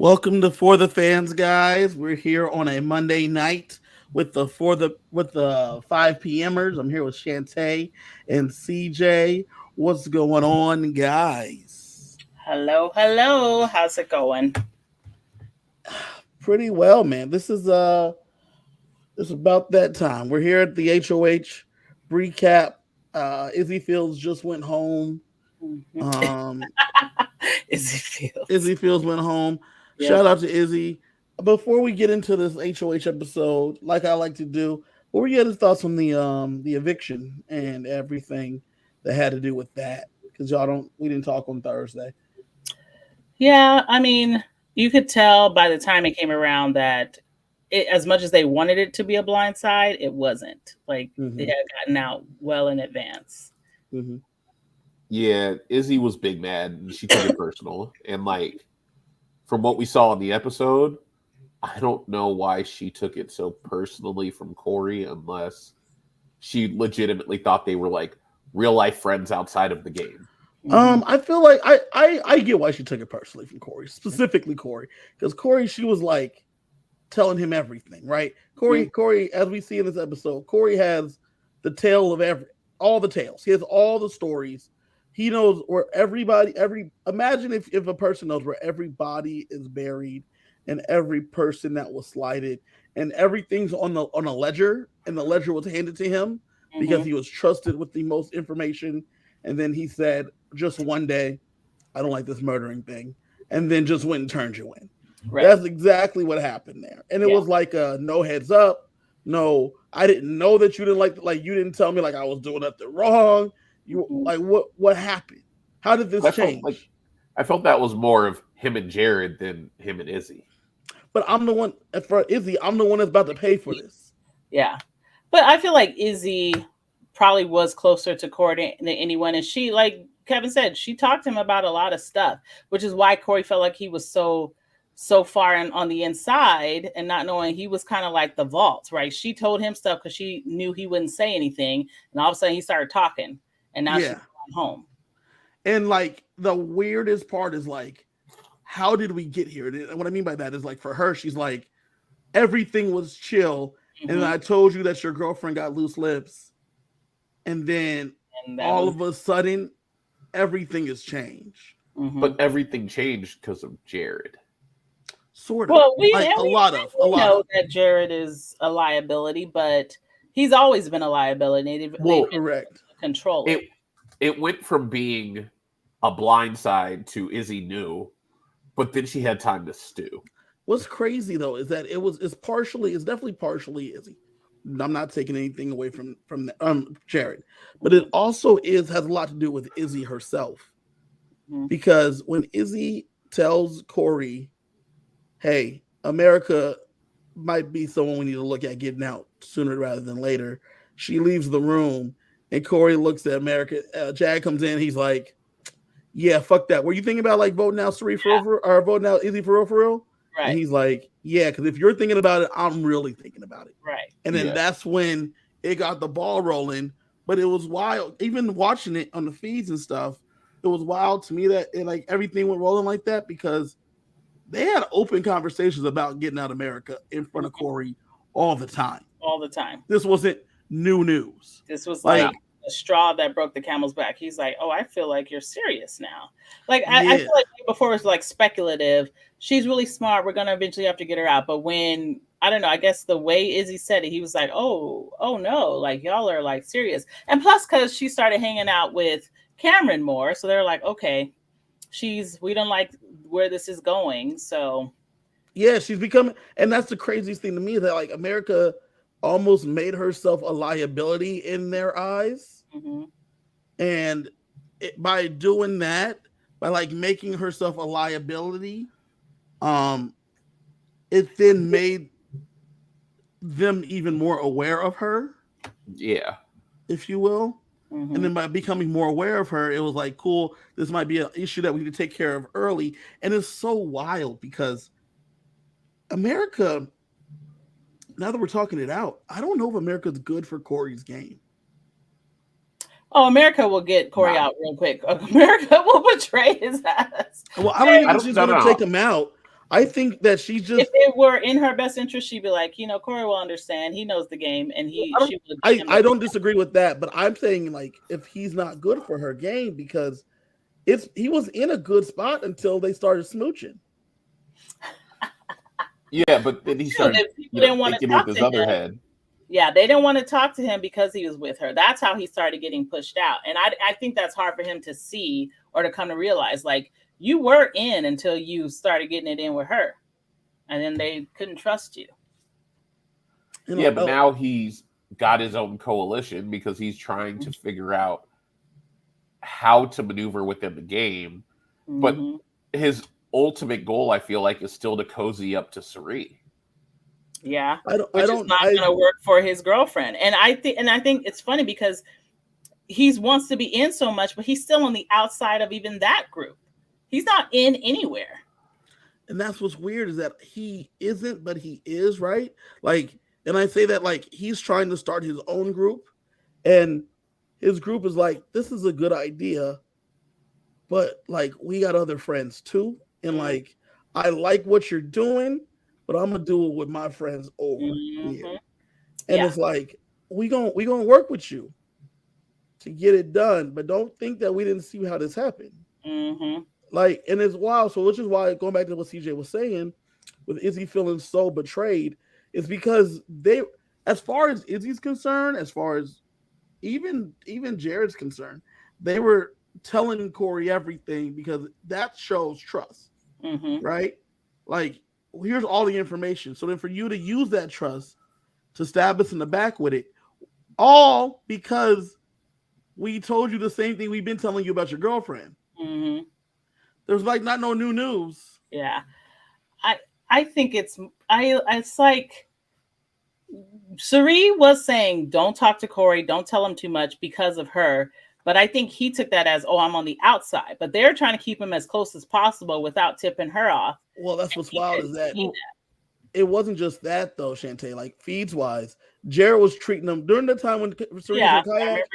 Welcome to For the Fans, guys. We're here on a Monday night with the 5 p.m.ers. I'm here with Chantae and CJ. What's going on, guys? Hello, hello. How's it going? Pretty well, man. It's about that time. We're here at the HOH recap. Izzy Fields just went home. Mhm. Um, Izzy Fields. Izzy Fields went home. Yep. Shout out to Izzy. Before we get into this HOH episode, like I like to do, what were your thoughts on the eviction and everything that had to do with that? Because we didn't talk on Thursday. Yeah, I mean, you could tell by the time it came around that as much as they wanted it to be a blind side, it wasn't. Like it Mm-hmm. had gotten out well in advance. Mm-hmm. Yeah, Izzy was big mad and she took it personal. And like from what we saw in the episode, I don't know why she took it so personally from Corey unless she legitimately thought they were like real life friends outside of the game. I feel like I get why she took it personally from Corey, specifically Corey, because Corey, she was like telling him everything, right? Corey, as we see in this episode, Corey has the tale of all the tales. He has all the stories. He knows where imagine if a person knows where every body is buried and every person that was slighted and everything's on a ledger and the ledger was handed to him because Mhm. he was trusted with the most information. And then he said, just one day, I don't like this murdering thing. And then just went and turned you in. Right. That's exactly what happened there. And it Yeah. was like no heads up. No, I didn't know that you didn't like you didn't tell me like I was doing nothing wrong. You Mhm. like what happened? How did this I felt like change? I felt that was more of him and Jared than him and Izzy. But I'm the one for Izzy, I'm the one that's about to pay for this. Yeah. But I feel like Izzy probably was closer to Corey than anyone. And she, like Kevin said, she talked to him about a lot of stuff, which is why Corey felt like he was so far on the inside and not knowing he was kind of like the vault, right? She told him stuff because she knew he wouldn't say anything. And all of a sudden he started talking. And now she's Yeah. going home. And like the weirdest part is like, how did we get here? And what I mean by that is like for her, she's like, everything was chill. And then Mhm. I told you that your girlfriend got loose lips. And then And that all was of a sudden, everything has changed. mhm. But everything changed because of Jared. Sort of. Well, Like a lot of. we know that Jared is a liability, but he's always been a liability. They've Well, been Correct. control it. it went from being a blind side to Izzy knew, but then she had time to stew. What's crazy though is that it's definitely partially Izzy. I'm not taking anything away from Jared, but it also has a lot to do with Izzy herself Mhm. because when Izzy tells Corey, "Hey, America might be someone we need to look at getting out sooner rather than later," she leaves the room, and Corey looks at America. Jag comes in, he's like, "Yeah, fuck that. Were you thinking about like voting out Sari for real, or voting out Izzy for real, for real?" And Right, he's like, "Yeah, because if you're thinking about it, I'm really thinking about it." right. And then Yeah. that's when it got the ball rolling. But it was wild. Even watching it on the feeds and stuff, it was wild to me that like everything went rolling like that because they had open conversations about getting out of America in front of Mhm. Corey all the time. All the time. This wasn't new news. This was Now, like Like, a straw that broke the camel's back. He's like, "Oh, I feel like you're serious now." Like I yeah, feel like before it was like speculative. She's really smart. We're gonna eventually have to get her out. But when I don't know, I guess the way Izzy said it, he was like, oh no, like y'all are like serious. And plus, because she started hanging out with Cameron more, so they're like, okay, we don't like where this is going. So yeah, she's becoming, and that's the craziest thing to me is that like America almost made herself a liability in their eyes. mhm. And by doing that, by like making herself a liability, um, it then made them even more aware of her, yeah. if you will. And Mhm. then by becoming more aware of her, it was like, cool, this might be an issue that we need to take care of early. And it's so wild because America, now that we're talking it out, I don't know if America's good for Corey's game. Oh, America will get Corey Nah. out real quick. America will betray his ass. Well, I don't even I think don't she's no going no to take no. him out. I think that she just. If it were in her best interest, she'd be like, Corey will understand. He knows the game, and I don't disagree with that, but I'm saying like if he's not good for her game because he was in a good spot until they started smooching. Yeah, but then he started thinking with his other head. Yeah, they didn't want to talk to him because he was with her. That's how he started getting pushed out. And I think that's hard for him to see or to come to realize. Like, you were in until you started getting it in with her. And then they couldn't trust you. Yeah, but now he's got his own coalition because he's trying to figure out how to maneuver within the game. But his ultimate goal, I feel like, is still to cozy up to Cirie. Yeah, which is not going to work for his girlfriend. And I think it's funny because he wants to be in so much, but he's still on the outside of even that group. He's not in anywhere. And that's what's weird is that he isn't, but he is, right? Like, and I say that like he's trying to start his own group, and his group is like, this is a good idea, but like we got other friends too, and like I like what you're doing, but I'm gonna do it with my friends over here. And it's like we gonna work with you to get it done, but don't think that we didn't see how this happened. Like, and it's wild. So, which is why going back to what CJ was saying, with Izzy feeling so betrayed, is because they, as far as Izzy's concerned, as far as even Jared's concerned, they were telling Corey everything because that shows trust, right? Like, here's all the information. So then for you to use that trust to stab us in the back with it, all because we told you the same thing we've been telling you about your girlfriend. There's like not no new news. Yeah. I think it's like Cirie was saying, don't talk to Corey, don't tell him too much because of her. But I think he took that as, I'm on the outside. But they're trying to keep him as close as possible without tipping her off. Well, that's what's wild is that it wasn't just that though, Chantae. Like feeds wise, Jared was treating them during the time when Cirie was kayak.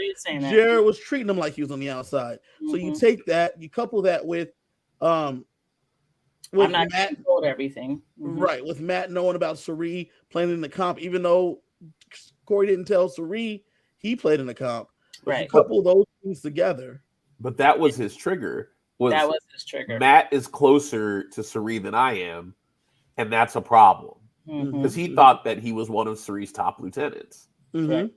Jared was treating them like he was on the outside. So you take that, you couple that with I'm not Matt told everything. Right, with Matt knowing about Cirie playing in the comp, even though Corey didn't tell Cirie he played in the comp. Right. You couple those things together. But that was his trigger. That was his trigger. Matt is closer to Cirie than I am, and that's a problem. Because he thought that he was one of Cirie's top lieutenants. Right.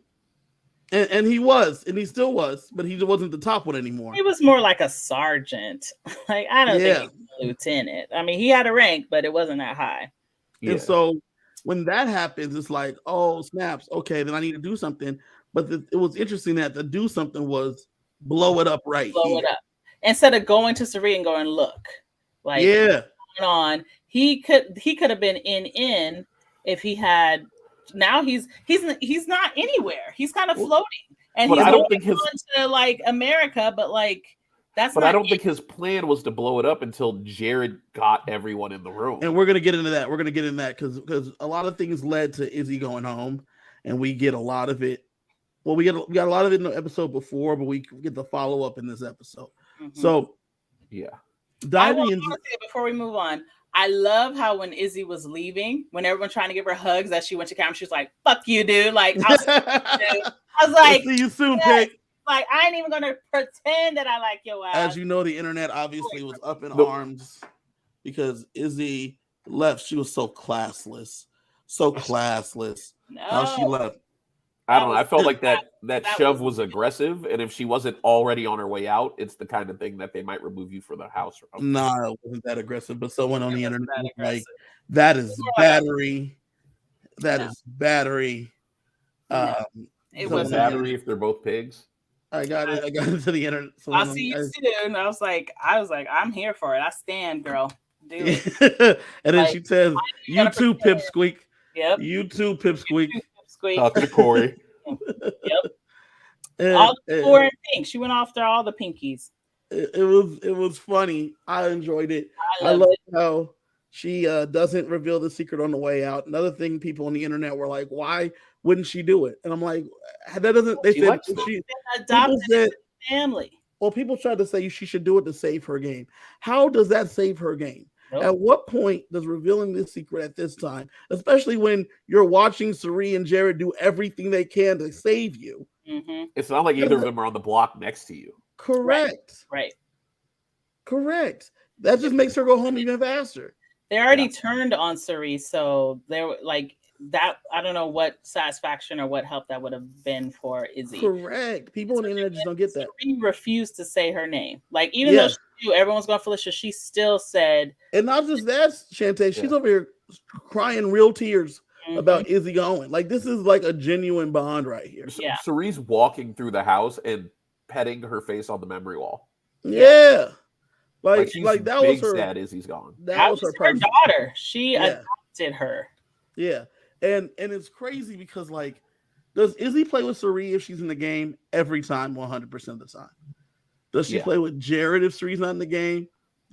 And he was, and he still was, but he wasn't the top one anymore. He was more like a sergeant. Like, I don't think he was a lieutenant. I mean, he had a rank, but it wasn't that high. And so when that happens, it's like, oh, snaps. Okay, then I need to do something. But it was interesting that the do something was blow it up right Blow it up. Instead of going to Cirie and going, look, like, what's going on? He could have been in if he had. Now he's not anywhere. He's kind of floating, and he's going to like America, but like that's. But I don't think his plan was to blow it up until Jared got everyone in the room. And we're gonna get into that. We're gonna get into that because a lot of things led to Izzy going home, and we get a lot of it. Well, we got a lot of it in the episode before, but we get the follow up in this episode. So, before we move on. I love how when Izzy was leaving, when everyone trying to give her hugs, as she went to camera, she was like, "Fuck you, dude!" Like I was like, "See you soon, pig." Like I ain't even gonna pretend that I like your ass. As you know, the internet obviously was up in arms because Izzy left. She was so classless, How she left. I don't know. I felt like that shove was aggressive, and if she wasn't already on her way out, it's the kind of thing that they might remove you for the house. No, it wasn't that aggressive, but someone on the internet was like, that is battery. That is battery. It was battery if they're both pigs. I got into the internet. I'll see you soon. I was like, I'm here for it. I stand, girl. Do it. And then she says, "You too, Pipsqueak." Yep. You too, Pipsqueak. Talking to Corey. Yep. All the four in pink. She went after all the pinkies. It was funny. I enjoyed it. I love how she doesn't reveal the secret on the way out. Another thing, people on the internet were like, "Why wouldn't she do it?" And I'm like, "That doesn't." They said she adopted family. Well, people tried to say she should do it to save her game. How does that save her game? Nope. At what point does revealing this secret at this time, especially when you're watching Cirie and Jared do everything they can to save you? Mm-hmm. It's not like either of them are on the block next to you. Correct. Right. Correct. That just makes her go home even faster. They already turned on Cirie, so they were like that. I don't know what satisfaction or what help that would have been for Izzy. Correct. People on the internet just don't get that. Cirie refused to say her name. Like, even though she knew everyone's going to Felicia, she still said. And not just that, Chantae, she's over here crying real tears about Izzy going. Like, this is like a genuine bond right here. Yeah. Cirie's walking through the house and petting her face on the memory wall. Yeah. Like that big was her. Sad Izzy's gone. That was her daughter. She adopted her. Yeah, and it's crazy because, like, does Izzy play with Cirie if she's in the game every time, 100% of the time? Does she play with Jared if Cirie's not in the game?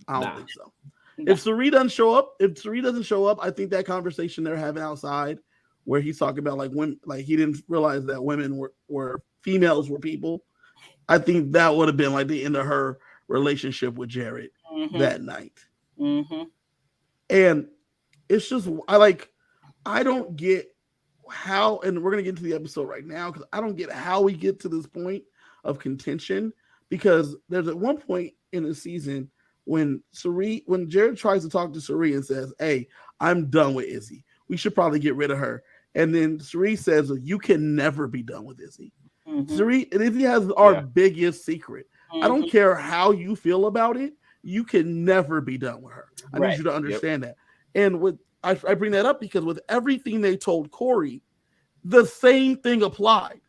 I don't think so. No. If Cirie doesn't show up, I think that conversation they're having outside, where he's talking about like women, like he didn't realize that women were females were people. I think that would have been like the end of her relationship with Jared that night. And it's just I don't get how, and we're gonna get into the episode right now because I don't get how we get to this point of contention, because there's at one point in the season when Jared tries to talk to Cirie and says, "Hey, I'm done with Izzy. We should probably get rid of her." And then Cirie says, "You can never be done with Izzy." Cirie and Izzy has our biggest secret. I don't care how you feel about it. You can never be done with her. I need you to understand that. And I bring that up because with everything they told Corey, the same thing applied.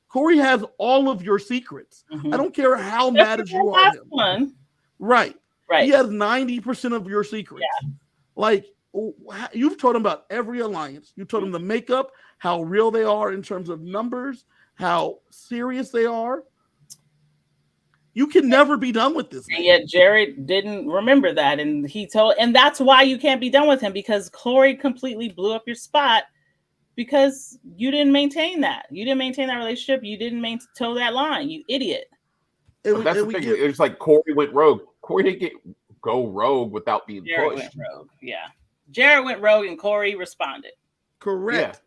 Corey has all of your secrets. I don't care how mad as you are at him. Right. He has 90% of your secrets. Yeah. Like, you've told him about every alliance. You told him the makeup, how real they are in terms of numbers, how serious they are. You can never be done with this. And yet Jared didn't remember that. And that's why you can't be done with him, because Corey completely blew up your spot because you didn't maintain that. You didn't maintain that relationship. You didn't toe that line, you idiot. That's the thing. It's like Corey went rogue. Corey didn't go rogue without being Jared pushed. Went rogue. Yeah. Jared went rogue and Corey responded. Correct.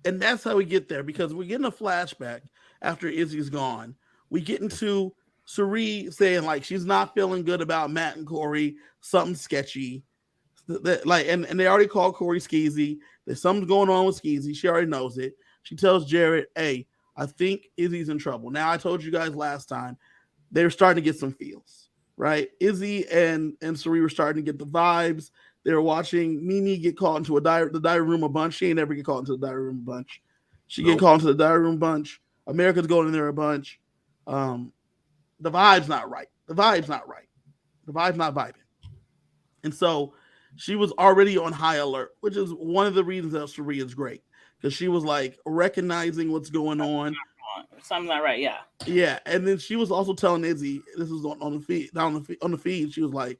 Yeah. And that's how we get there, because we're getting a flashback after Izzy's gone. We get into Cirie saying like she's not feeling good about Matt and Corey, something sketchy. And they already called Corey skeezy. There's something going on with skeezy. She already knows it. She tells Jared, "Hey, I think Izzy's in trouble." Now, I told you guys last time they're starting to get some feels, right? Izzy and Cirie were starting to get the vibes. They were watching Mimi get called into the diary room a bunch. She ain't never get called into the diary room a bunch. She get called into the diary room a bunch. America's going in there a bunch. The vibe's not right. The vibe's not vibing. And so she was already on high alert, which is one of the reasons that Cirie is great, because she was like recognizing what's going on. Something's not right, yeah. Yeah, and then she was also telling Izzy, this was on the feed, on the feed. She was like,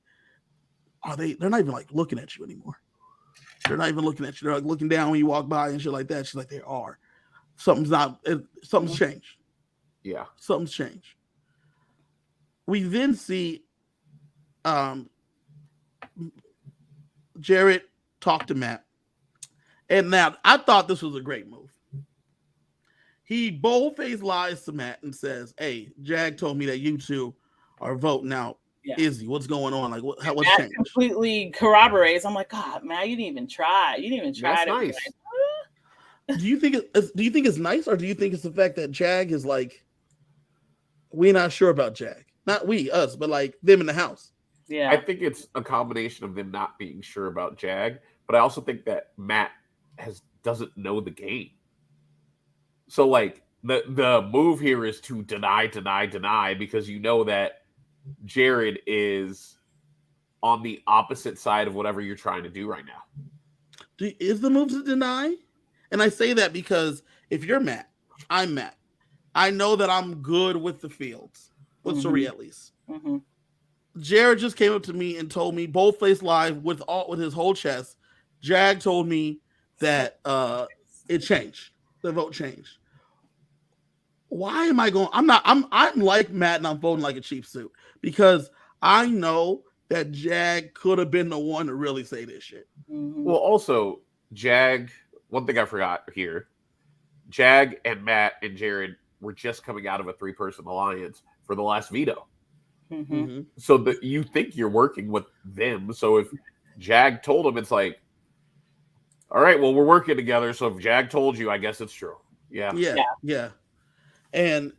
they're not even like looking at you anymore. They're not even looking at you. They're like looking down when you walk by and shit like that. She's like, they are. Something's changed. Yeah. Something's changed. We then see Jared talk to Matt. And now I thought this was a great move. He bold-faced lies to Matt and says, "Hey, Jag told me that you two are voting out Izzy. What's going on? Like, what's changed?" Completely corroborates. I'm like, God, man, you didn't even try. That's nice. Do you think it's nice, or do you think it's the fact that Jag is like, we're not sure about Jag? Not we, us, but like them in the house. Yeah. I think it's a combination of them not being sure about Jag, but I also think that Matt doesn't know the game. So like the move here is to deny, because you know that Jared is on the opposite side of whatever you're trying to do right now. Is the move to deny? And I say that because if you're Matt, I'm Matt. I know that I'm good with the fields, with Cirie at least. Jared just came up to me and told me, bold-faced live with his whole chest. Jag told me that it changed. The vote changed. Why am I going? I'm like Matt, and I'm voting like a cheap suit, because I know that Jag could have been the one to really say this shit. Mm-hmm. Well, also, Jag, one thing I forgot here, Jag and Matt and Jared were just coming out of a 3-person alliance for the last veto. Mm-hmm. Mm-hmm. So that you think you're working with them. So if Jag told him, it's like, all right, well, we're working together. So if Jag told you, I guess it's true. Yeah. Yeah. And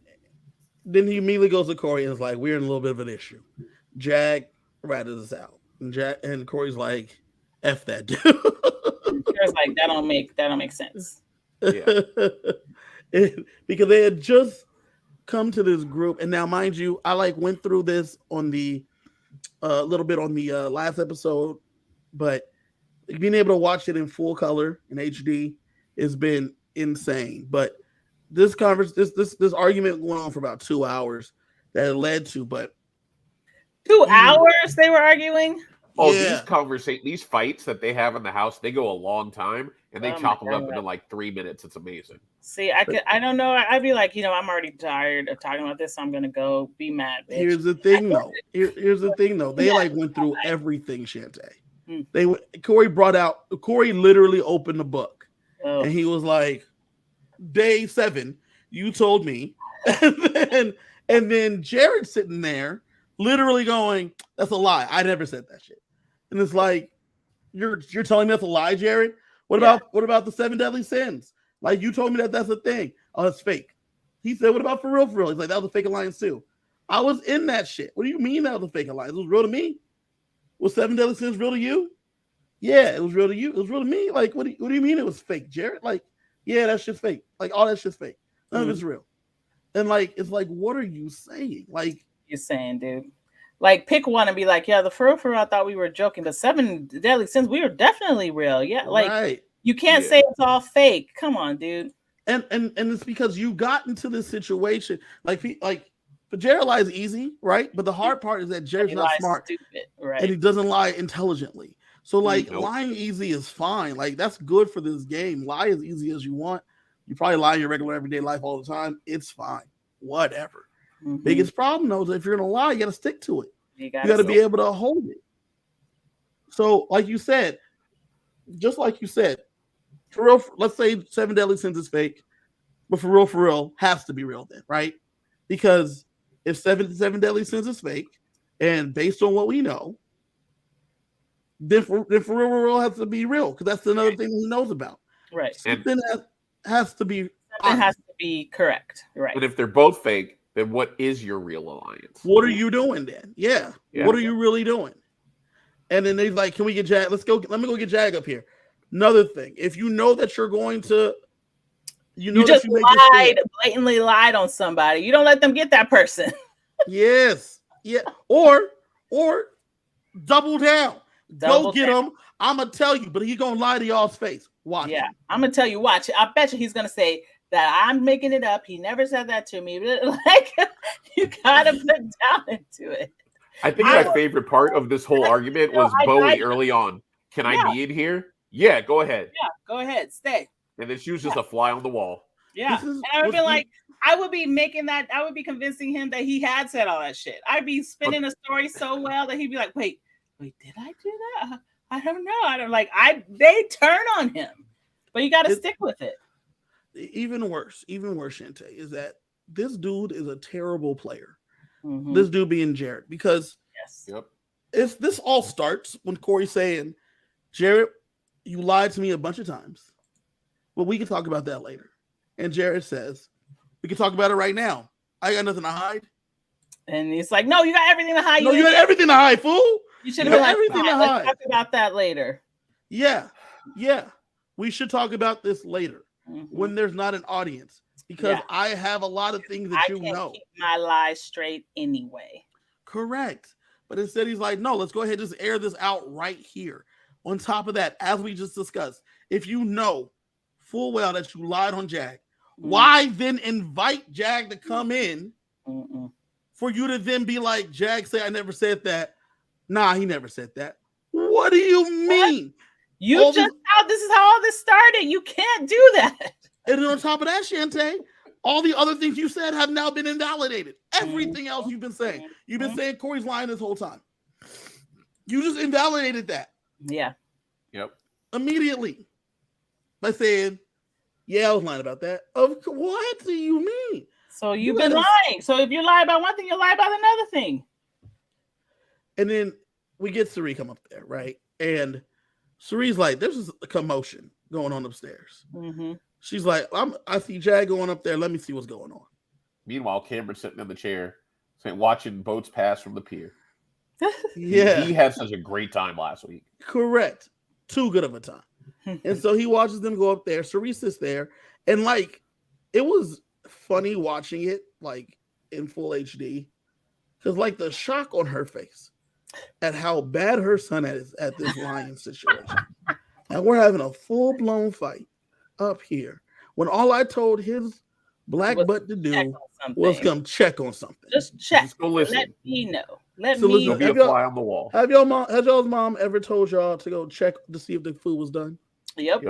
then he immediately goes to Corey and is like, we're in a little bit of an issue. Jag ratted us out. And Corey's like, F that dude. It's like that don't make sense. Yeah. Because they had just come to this group, and now mind you, I like went through this on the little bit on the last episode, but being able to watch it in full color in HD has been insane. But this argument went on for about 2 hours that it led to, but 2 hours they were arguing. Oh, yeah. These fights that they have in the house, they go a long time, and they chop them up into like 3 minutes. It's amazing. See, I don't know. I'd be like, I'm already tired of talking about this, so I'm gonna go be mad. Bitch. Here's the thing, though. They like went through everything, Chantae. Corey literally opened the book, and he was like, "Day 7, you told me," and then Jared sitting there, literally going, "That's a lie. I never said that shit." And it's like, you're telling me that's a lie, Jared? What about the 7 deadly sins? Like, you told me that's a thing. Oh, it's fake. He said, what about for real? He's like, that was a fake alliance too. I was in that shit. What do you mean that was a fake alliance? It was real to me. Was 7 deadly sins real to you? Yeah, it was real to you. It was real to me. Like, what do you mean it was fake, Jared? Like, yeah, that shit's fake. Like, all that shit's fake. None of it's real. And like, it's like, what are you saying? Like, you're saying, dude. Like, pick one and be like, yeah, the for real, I thought we were joking. The 7 deadly sins, we were definitely real. Yeah, like, right. You can't say it's all fake. Come on, dude. And it's because you got into this situation. Like but Jared lies easy, right? But the hard part is that Jared's not smart, stupid, right? And he doesn't lie intelligently. So like, lying easy is fine. Like, that's good for this game. Lie as easy as you want. You probably lie in your regular everyday life all the time. It's fine. Whatever. Mm-hmm. Biggest problem though is if you're gonna lie, you gotta stick to it. You gotta be able to hold it. So, like you said, just like you said, for real, let's say 7 deadly sins is fake, but for real, has to be real then, right? Because if 7 deadly sins is fake, and based on what we know, then for real has to be real, because that's another thing he knows about. Right. Something that has to be correct. Right. But if they're both fake, then what is your real alliance? What are you doing then? Yeah. What are you really doing? And then they're like, can we get Jag? Let me go get Jag up here. Another thing, if you know that you're going to, you just blatantly lied on somebody, you don't let them get that person. Yes. Yeah. Or double down. Go get him. I'm going to tell you, but he's going to lie to y'all's face. Watch. Yeah. I'm going to tell you, watch. I bet you he's going to say that I'm making it up. He never said that to me. Like, you got to put down into it. I think my favorite part of this whole argument was Bowie early on. Can I be in here? Yeah, go ahead. Yeah, go ahead. Stay. And then she was just a fly on the wall. Yeah. And I would be like, I would be convincing him that he had said all that shit. I'd be spinning a story so well that he'd be like, wait, did I do that? I don't know. They turn on him. But you got to stick with it. Even worse, Chantae, is that this dude is a terrible player. Mm-hmm. This dude being Jared. Because if this all starts when Corey's saying, Jared, you lied to me a bunch of times, but we can talk about that later. And Jared says, we can talk about it right now. I got nothing to hide. And he's like, no, you got everything to hide. No, you got everything to hide, fool. You should have been like, everything to hide. Let's talk about that later. Yeah. We should talk about this later when there's not an audience, because I have a lot of things that you know. Keep my lies straight anyway. Correct. But instead he's like, no, let's go ahead and just air this out right here. On top of that, as we just discussed, if you know full well that you lied on Jag, why then invite Jag to come in for you to then be like, Jag say I never said that? Nah, he never said that. What do you mean? This is how all this started. You can't do that. And then on top of that, Chantae, all the other things you said have now been invalidated. Everything else you've been saying. You've been saying Corey's lying this whole time. You just invalidated that. Yeah. Yep. Immediately by saying, yeah, I was lying about that. What do you mean? So you've been lying. So if you lie about one thing, you lie about another thing. And then we get Suri come up there, right? And Suri's like, there's just a commotion going on upstairs. Mm-hmm. She's like, I see Jag going up there. Let me see what's going on. Meanwhile, Cameron's sitting in the chair, watching boats pass from the pier. Yeah. He had such a great time last week. Correct. Too good of a time. And so he watches them go up there. Suri sits there. And like, it was funny watching it like in full HD. Because like the shock on her face at how bad her son is at this lion situation. And we're having a full-blown fight up here. When all I told his black butt to do was come check on something. Just check. Just go listen. Let me know. Let So me listen, Be a fly on the wall. Has y'all's mom ever told y'all to go check to see if the food was done? Yep.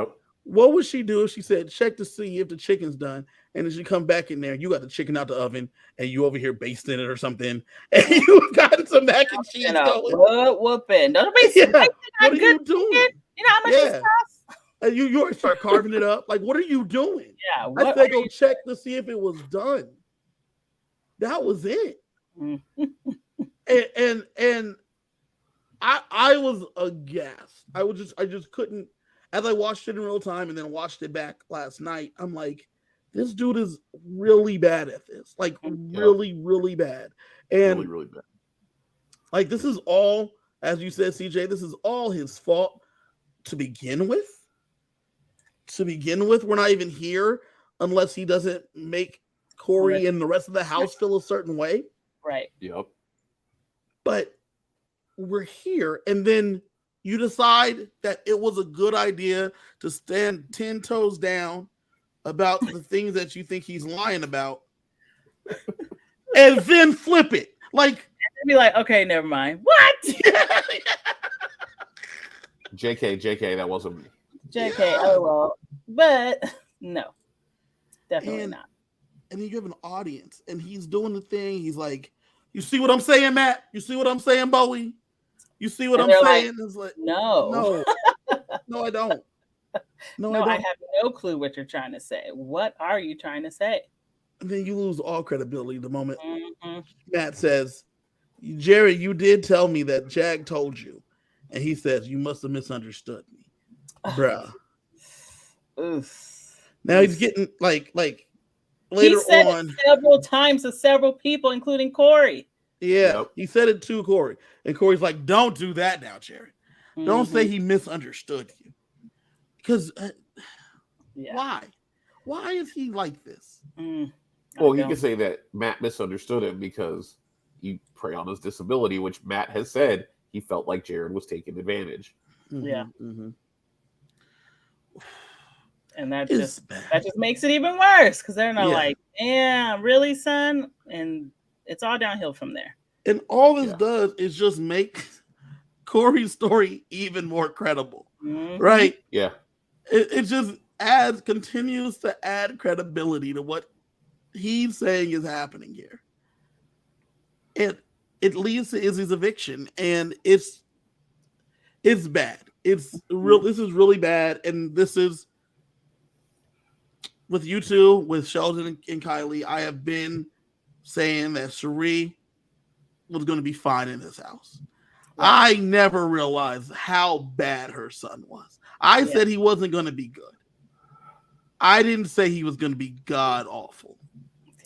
What would she do if she said, check to see if the chicken's done, and then she come back in there, you got the chicken out the oven, and you over here basting it or something, and you got some mac and cheese going. Whooping. Don't be What are you doing? You know how much it costs? And you start carving it up. Like, what are you doing? Yeah. I said go check to see if it was done. That was it. and I was aghast. I just couldn't. As I watched it in real time and then watched it back last night, I'm like, this dude is really bad at this. Like, really, really bad. And really, really bad. Like, this is all, as you said, CJ, this is all his fault to begin with. We're not even here unless he doesn't make Corey and the rest of the house feel a certain way. Right. Yep. But we're here, and then you decide that it was a good idea to stand 10 toes down about the things that you think he's lying about, and then flip it. Like, and be like, okay, never mind. What? JK, that wasn't me. JK, oh well. But no, definitely not. And then you have an audience, and he's doing the thing. He's like, you see what I'm saying, Matt? You see what I'm saying, Bowie? You see what I'm saying? Like, it's like, no, I don't. No, I have no clue what you're trying to say. What are you trying to say? And then you lose all credibility the moment Matt says, Jerry, you did tell me that Jag told you. And he says, you must have misunderstood me. Bruh. Oof. Now he's getting like later he said on it several times to several people, including Corey. Yeah, He said it to Corey. And Corey's like, don't do that now, Jerry. Don't say he misunderstood you. Because why? Why is he like this? Well, he could say that Matt misunderstood him because you prey on his disability, which Matt has said he felt like Jared was taking advantage. Yeah. Mm-hmm. And that just makes it even worse because they're not like, yeah, really, son? And it's all downhill from there. And all this does is just make Corey's story even more credible. Right? Yeah. It just continues to add credibility to what he's saying is happening here. And it leads to Izzy's eviction, and it's bad. This is really bad, and this is with you two, with Sheldon and Kylie. I have been saying that Cherie was going to be fine in this house. I never realized how bad her son was. I said he wasn't going to be good. I didn't say he was going to be god awful.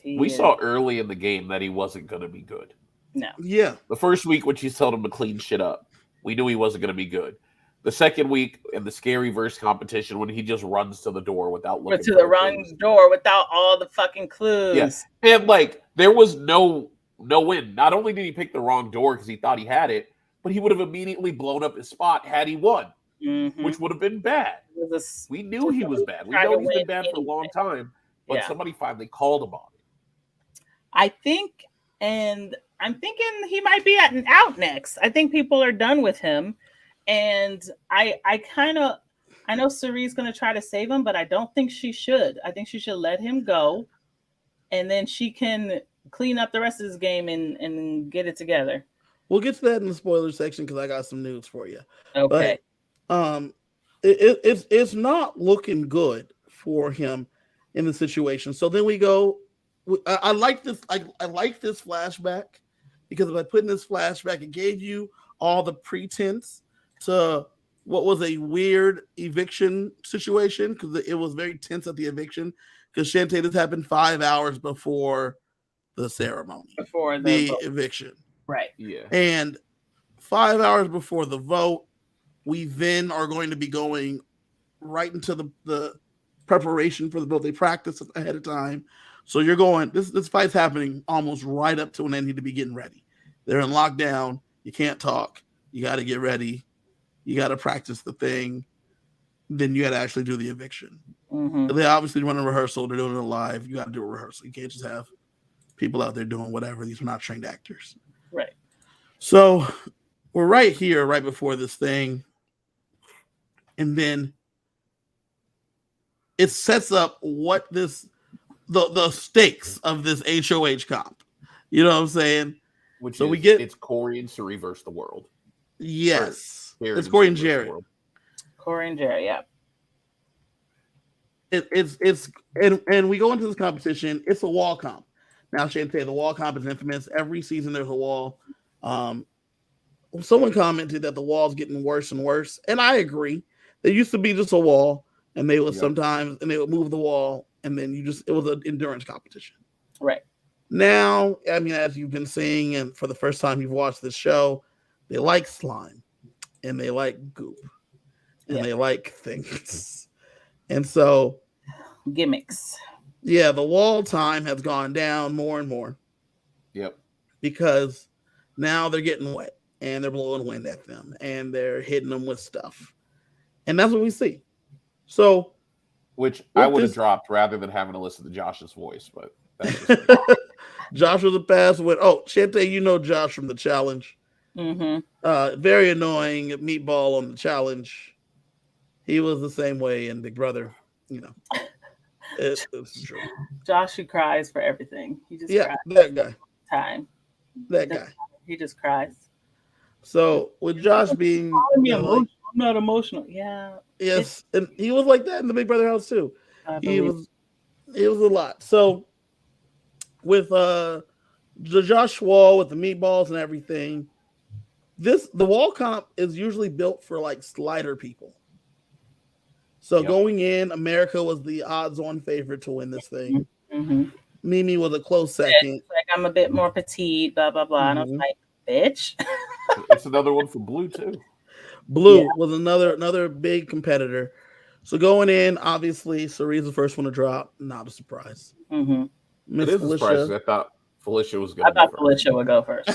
We saw early in the game that he wasn't going to be good. No. Yeah. The first week when she told him to clean shit up, we knew he wasn't going to be good. The second week in the scary verse competition when he just runs to the door without looking to the wrong door without all the fucking clues. Yeah. And like there was no win. Not only did he pick the wrong door because he thought he had it, but he would have immediately blown up his spot had he won, which would have been bad. We knew he was bad. We know he's been bad for a long time, but somebody finally called him on it. I think, and I'm thinking he might be out next. I think people are done with him. And I know Cerie's going to try to save him, but I don't think she should. I think she should let him go, and then she can clean up the rest of his game and get it together. We'll get to that in the spoiler section because I got some news for you. Okay. But it's not looking good for him in the situation. So then we go. I like this. I like this flashback because by putting this flashback, it gave you all the pretense to what was a weird eviction situation because it was very tense at the eviction because Chantae, this happened 5 hours before the ceremony, Before the vote. eviction. Right. Yeah. And 5 hours before the vote, we then are going to be going right into the preparation for the vote. They practice ahead of time. So you're going, this fight's happening almost right up to when they need to be getting ready. They're in lockdown. You can't talk. You got to get ready. You got to practice the thing. Then you got to actually do the eviction. Mm-hmm. They obviously run a rehearsal. They're doing it live. You got to do a rehearsal. You can't just have people out there doing whatever. These are not trained actors. Right. So we're right here, right before this thing. And then it sets up what the stakes of this HOH comp. You know what I'm saying? Which so is, we get it's Corey and to reverse the world. Yes. Or It's Corey and Jared. Corey and Jared, yeah. It's and we go into this competition. It's a wall comp. Now, Chantae, the wall comp is infamous. Every season there's a wall. Someone commented that the wall's getting worse and worse, and I agree. There used to be just a wall, and they would sometimes and they would move the wall, and then it was an endurance competition. Right. Now, I mean, as you've been seeing, and for the first time you've watched this show, they like slime, and they like goop, and they like things, and so gimmicks. Yeah, the wall time has gone down more and more. Yep. Because now they're getting wet and they're blowing wind at them and they're hitting them with stuff. And that's what we see. So, which I would have dropped rather than having to listen to Josh's voice, but that's just Josh was a pass with Chantae, you know Josh from the challenge. Mm-hmm. Very annoying meatball on the challenge. He was the same way in Big Brother, you know. It's true. Josh, who cries for everything. He just cries. That guy. Time. That guy. He just cries. So with Josh being, I'm not emotional. Yeah. Yes, and he was like that in the Big Brother house too. It was a lot. So with the Josh wall with the meatballs and everything, the wall comp is usually built for like slider people. So going in, America was the odds-on favorite to win this thing. Mm-hmm. Mimi was a close second. Like I'm a bit more petite, blah blah blah. Mm-hmm. And I was like, bitch. It's another one for Blue too. Blue was another big competitor. So going in, obviously, Cerie's the first one to drop. Not a surprise. Mm-hmm. It is a surprise. I thought Felicia was going to go first. Felicia would go first.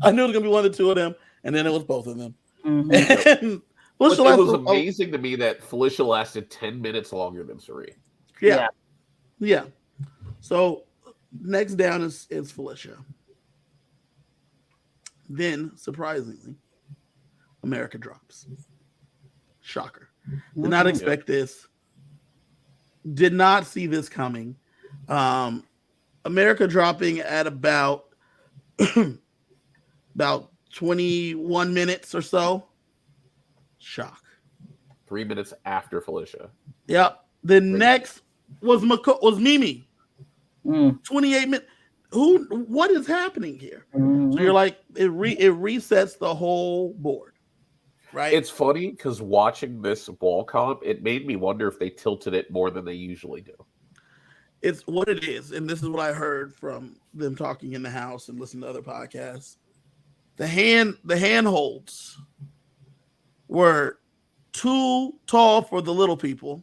I knew it was going to be one of the two of them, and then it was both of them. Mm-hmm. But it was amazing to me that Felicia lasted 10 minutes longer than Cirie. Yeah. So next down is Felicia. Then, surprisingly, America drops. Shocker. Did not expect this. Did not see this coming. America dropping at about 21 minutes or so. Shock. 3 minutes after Felicia. Yep. The next was Mimi. 28 minutes. What is happening here? Mm-hmm. So you're like, it resets the whole board, right? It's funny because watching this wall comp, it made me wonder if they tilted it more than they usually do. It's what it is, and this is what I heard from them talking in the house and listening to other podcasts. The handholds were too tall for the little people.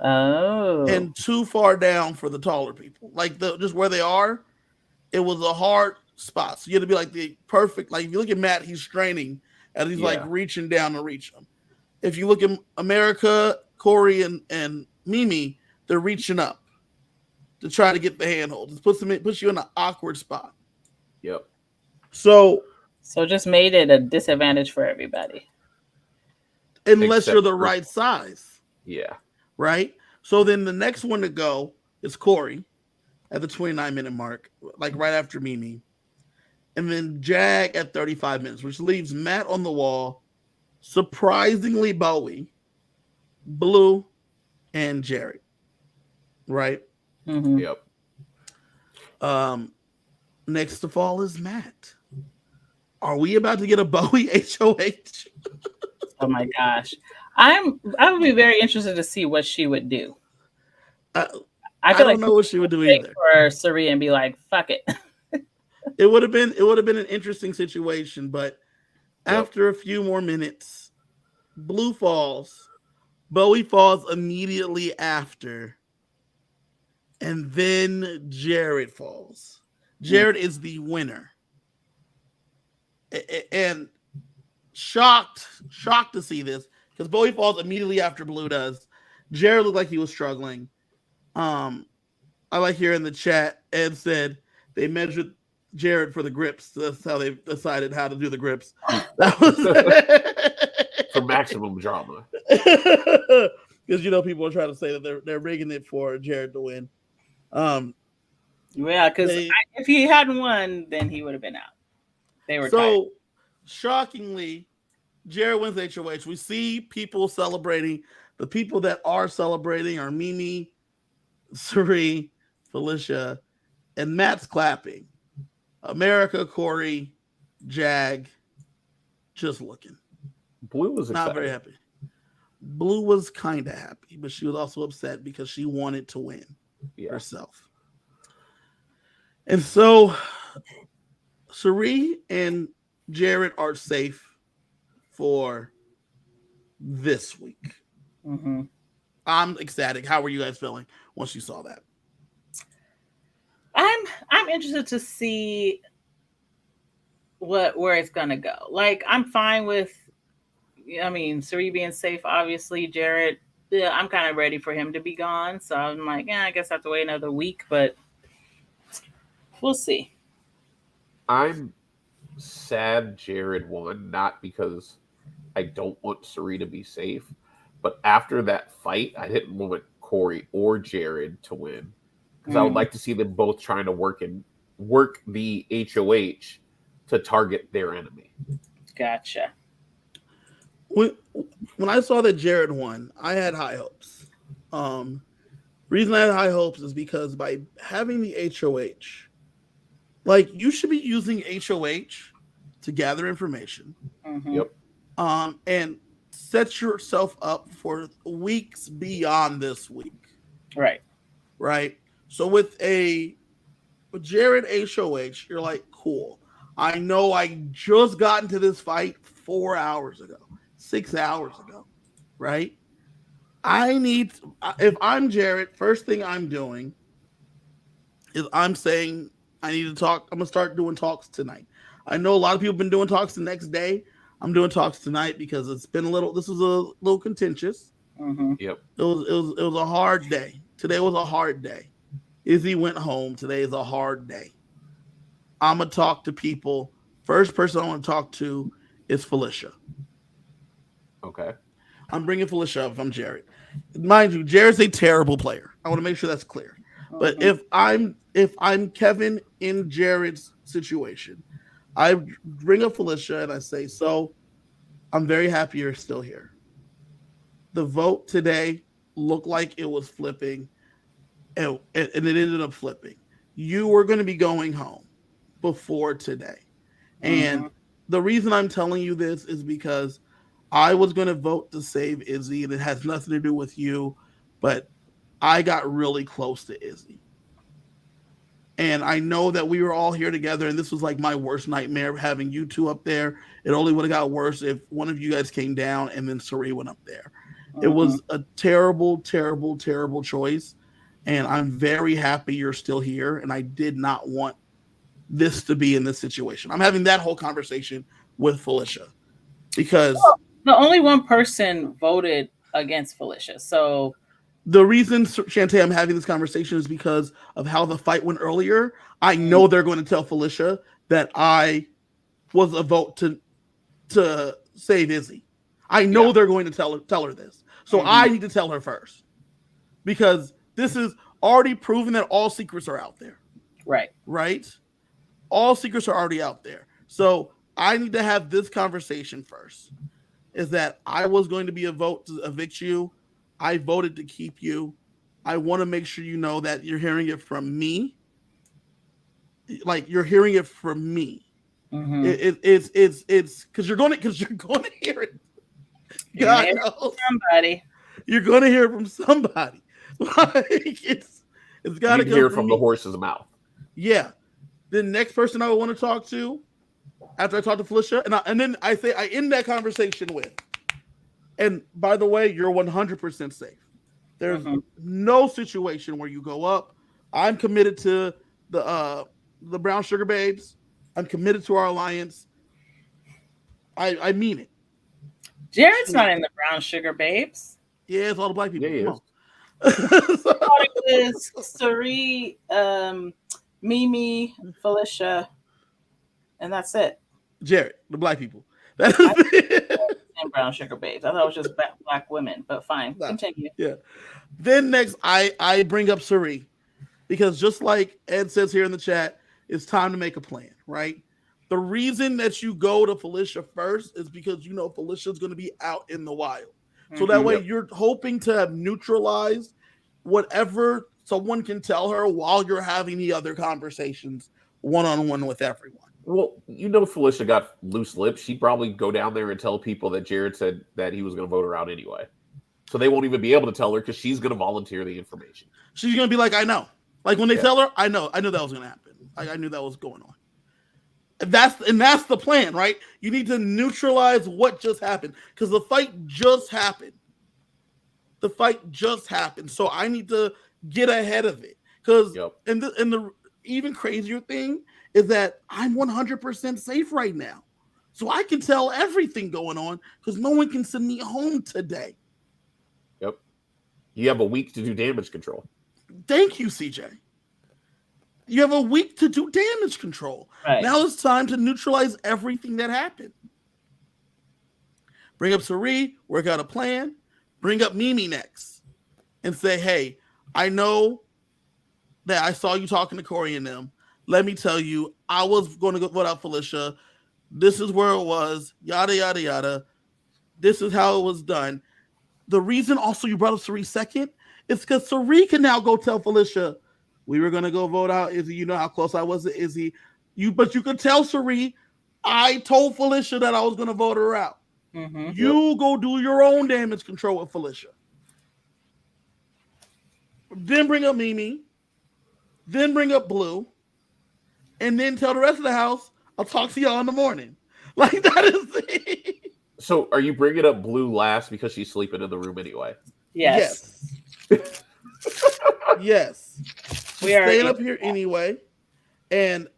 Oh. And too far down for the taller people. Like just where they are, it was a hard spot. So you had to be like the perfect, like if you look at Matt, he's straining and he's like reaching down to reach them. If you look at America, Corey, and Mimi, they're reaching up to try to get the handhold. It puts you in an awkward spot. Yep. So just made it a disadvantage for everybody. Unless you're the right size. Yeah. Right? So then the next one to go is Corey at the 29-minute mark, like right after Mimi. and then Jag at 35 minutes, which leaves Matt on the wall. Surprisingly, Bowie, Blue, and Jared. Right? Mm-hmm. Yep. Next to fall is Matt. Are we about to get a Bowie HOH? Oh my gosh. I would be very interested to see what she would do. I feel don't know what she would do either. For Suri and be like, fuck it. It would have been an interesting situation, but after a few more minutes, Blue falls, Bowie falls immediately after, and then Jared falls. Jared is the winner. And shocked to see this, because Bowie falls immediately after Blue does. Jared looked like he was struggling. I like here in the chat, Ed said they measured Jared for the grips. That's how they decided how to do the grips. That was for maximum drama. Because people are trying to say that they're rigging it for Jared to win. Yeah, because if he hadn't won, then he would have been out. They were so tied. Shockingly, Jared wins HOH. We see people celebrating. The people that are celebrating are Mimi, Suri, Felicia, and Matt's clapping. Americory, Jag, just looking. Blue was excited. Not very happy. Blue was kind of happy, but she was also upset because she wanted to win herself. And so Suri and Jared are safe for this week. Mm-hmm. I'm ecstatic. How were you guys feeling once you saw that? I'm interested to see where it's gonna go. Like, I'm fine with, Suri being safe, obviously. Jared, I'm kind of ready for him to be gone. So I'm like, I guess I have to wait another week, but we'll see. I'm sad Jared won, not because I don't want Suri to be safe, but after that fight, I didn't want Corey or Jared to win, because I would like to see them both trying to work the HOH to target their enemy. Gotcha. When I saw that Jared won, I had high hopes. Reason I had high hopes is because by having the HOH, like, you should be using HOH to gather information. Mm-hmm. Yep. And set yourself up for weeks beyond this week. Right. Right. So with Jared HOH, you're like, cool. I know I just got into this fight 4 hours ago, 6 hours ago. Right. If I'm Jared, first thing I'm doing is I'm saying I need to talk. I'm going to start doing talks tonight. I know a lot of people have been doing talks the next day. I'm doing talks tonight because this was a little contentious. Mm-hmm. Yep. It was a hard day. Today was a hard day. Izzy went home. Today is a hard day. I'm going to talk to people. First person I want to talk to is Felicia. Okay. I'm bringing Felicia up if I'm Jared. Mind you, Jared's a terrible player. I want to make sure that's clear. Mm-hmm. But if I'm Kevin in Jared's situation, I bring up Felicia and I say, so I'm very happy you're still here. The vote today looked like it was flipping, and it ended up flipping. You were going to be going home before today. And the reason I'm telling you this is because I was going to vote to save Izzy, and it has nothing to do with you, but I got really close to Izzy. And I know that we were all here together, and this was like my worst nightmare, having you two up there. It only would have got worse if one of you guys came down and then Suri went up there. It was a terrible, terrible, terrible choice. And I'm very happy you're still here. And I did not want this to be in this situation. I'm having that whole conversation with Felicia because the only one person voted against Felicia. So the reason, Chantae, I'm having this conversation is because of how the fight went earlier. I know they're going to tell Felicia that I was a vote to save Izzy. I know they're going to tell her this. So I need to tell her first, because this is already proven that all secrets are out there. Right. Right. all secrets are already out there. So I need to have this conversation first. Is that I was going to be a vote to evict you. I voted to keep you. I want to make sure you know that you're hearing it from me. Like you're hearing it from me. Mm-hmm. It's because you're going to hear it. God knows. Somebody. You're going to hear it from somebody. Like it's got to hear it from the horse's mouth. Yeah. The next person I would want to talk to after I talk to Felicia, and then I end that conversation with, and by the way, you're 100% safe. There's no situation where you go up. I'm committed to the Brown Sugar Babes. I'm committed to our alliance. I mean it. Jared's not in the Brown Sugar Babes. Yeah, it's all the black people. Yeah, Come on. I thought it was Sari, Mimi, Felicia, and that's it. Jared, the black people. And Brown Sugar Babes. I thought it was just black women, but fine. Continue. Yeah. Then next, I bring up Sari, because just like Ed says here in the chat, it's time to make a plan, right? The reason that you go to Felicia first is because you know Felicia's going to be out in the wild. So that way you're hoping to have neutralized whatever someone can tell her while you're having the other conversations one-on-one with everyone. Well, you know Felicia got loose lips. She'd probably go down there and tell people that Jared said that he was going to vote her out anyway. So they won't even be able to tell her because she's going to volunteer the information. She's going to be like, I know. Like when they tell her, I knew that was going to happen. I knew that was going on. And that's the plan, right? You need to neutralize what just happened because the fight just happened. The fight just happened. So I need to get ahead of it. Because and the even crazier thing is that I'm 100% safe right now. So I can tell everything going on because no one can send me home today. Yep. You have a week to do damage control. Thank you, CJ. You have a week to do damage control. Right. Now it's time to neutralize everything that happened. Bring up Sari, work out a plan. Bring up Mimi next and say, hey, I know that I saw you talking to Corey and them. Let me tell you, I was going to go vote out Felicia. This is where it was, yada, yada, yada. This is how it was done. The reason also you brought up Sari second is because Sari can now go tell Felicia, we were going to go vote out Izzy. You know how close I was to Izzy. But you could tell Sari, I told Felicia that I was going to vote her out. Mm-hmm. You go do your own damage control with Felicia. Then bring up Mimi. Then bring up Blue. And then tell the rest of the house, I'll talk to y'all in the morning. Like that is it. So are you bringing up Blue last because she's sleeping in the room anyway? Yes. Yes. We are staying up here anyway. And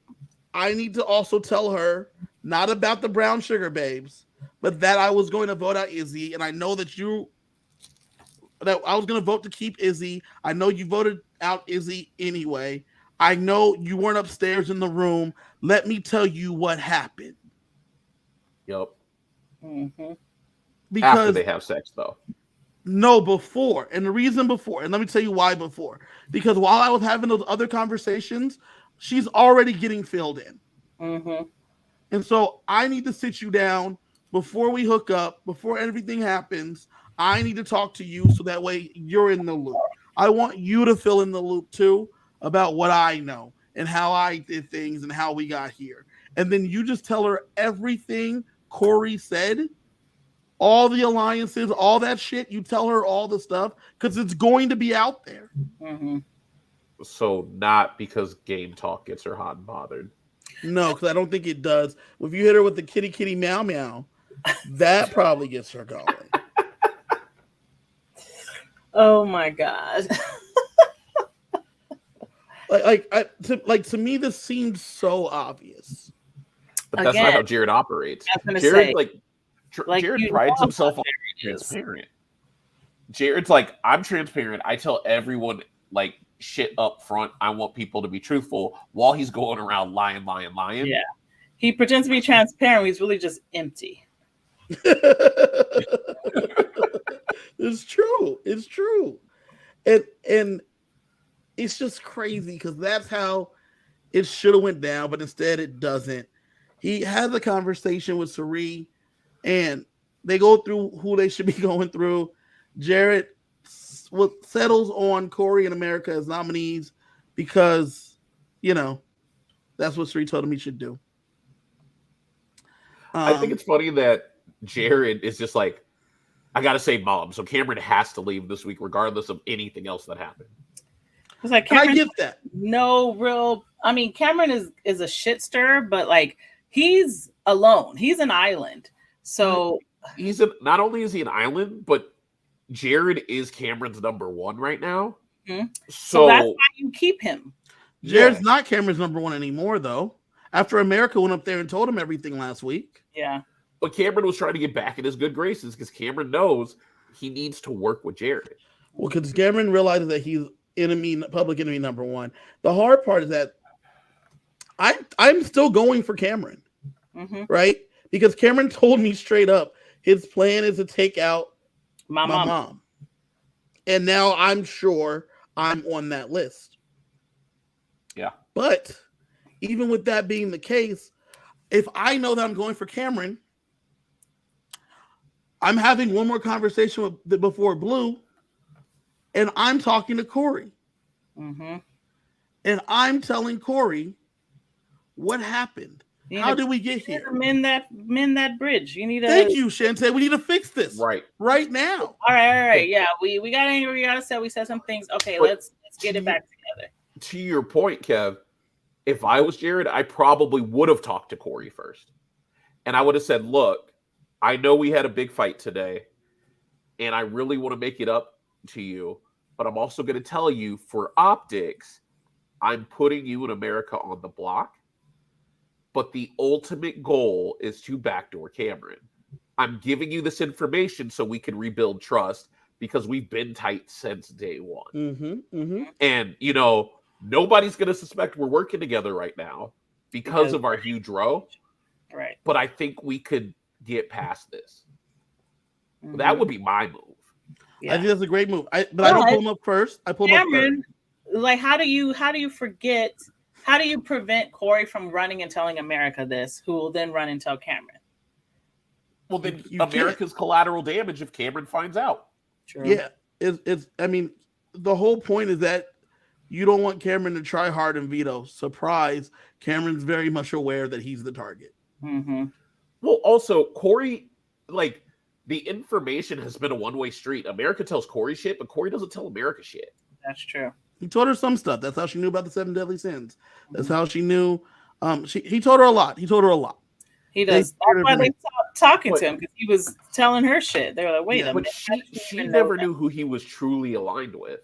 I need to also tell her not about the Brown Sugar Babes, but that I was going to vote out Izzy. And I know that I was going to vote to keep Izzy. I know you voted out Izzy anyway. I know you weren't upstairs in the room. Let me tell you what happened. Yep. Mm-hmm. Because after they have sex, though. No, before. And the reason before, and let me tell you why before. Because while I was having those other conversations, she's already getting filled in. Mm-hmm. And so I need to sit you down before we hook up, before everything happens. I need to talk to you so that way you're in the loop. I want you to fill in the loop too about what I know and how I did things and how we got here. And then you just tell her everything Corey said, all the alliances, all that shit. You tell her all the stuff because it's going to be out there. Mm-hmm. So not because game talk gets her hot and bothered. No, because I don't think it does. If you hit her with the kitty kitty meow meow, that probably gets her going. Oh my god! To me, this seems so obvious. But that's not how Jared operates. Jared Jared prides himself on being transparent. Jared's like, I'm transparent. I tell everyone like shit up front. I want people to be truthful while he's going around lying. Yeah. He pretends to be transparent. He's really just empty. It's true. It's true. And it's just crazy because that's how It should have went down, but instead it doesn't. He has a conversation with Sari, and they go through who they should be going through. Jared settles on Corey and America as nominees because, that's what Sari told him he should do. I think it's funny that Jared is just like, I got to save Mom, so Cameron has to leave this week regardless of anything else that happened. It's like I get that. No real. I mean, Cameron is a shit stirrer, but like he's alone. He's an island. So not only is he an island, but Jared is Cameron's number one right now. Mm-hmm. So that's why you keep him. Jared's not Cameron's number one anymore, though. After America went up there and told him everything last week. Yeah. But Cameron was trying to get back in his good graces because Cameron knows he needs to work with Jared. Well, because Cameron realizes that he's public enemy number one. The hard part is that I'm still going for Cameron, right? Because Cameron told me straight up his plan is to take out my mom. And now I'm sure I'm on that list. Yeah. But even with that being the case, if I know that I'm going for Cameron, I'm having one more conversation before Blue, and I'm talking to Corey. And I'm telling Corey what happened. How did we get here? Mend that bridge. You need to. Thank you, Chantae. We need to fix this right now. All right. Yeah, we got angry. We said some things. Okay, but let's get it back together. To your point, Kev, if I was Jared, I probably would have talked to Corey first, and I would have said, "Look, I know we had a big fight today, and I really want to make it up to you, but I'm also going to tell you for optics, I'm putting you in America on the block. But the ultimate goal is to backdoor Cameron. I'm giving you this information so we can rebuild trust because we've been tight since day one. And, nobody's going to suspect we're working together right now because of our huge row. Right. But I think we could get past this. That would be my move. Yeah. I think that's a great move. I don't pull him up first. I pull him up first. Like, how do you forget? How do you prevent Corey from running and telling America this, who will then run and tell Cameron? Well, then America's collateral damage if Cameron finds out. True. Yeah, I mean, the whole point is that you don't want Cameron to try hard and veto. Surprise, Cameron's very much aware that he's the target. Well, also, Corey, like, the information has been a one-way street. America tells Corey shit, but Corey doesn't tell America shit. That's true. He told her some stuff. That's how she knew about the 7 deadly sins. That's how she knew. He told her a lot. He He does. That's why they stopped talking to him, because he was telling her shit. They were like, wait a minute. She never knew who he was truly aligned with.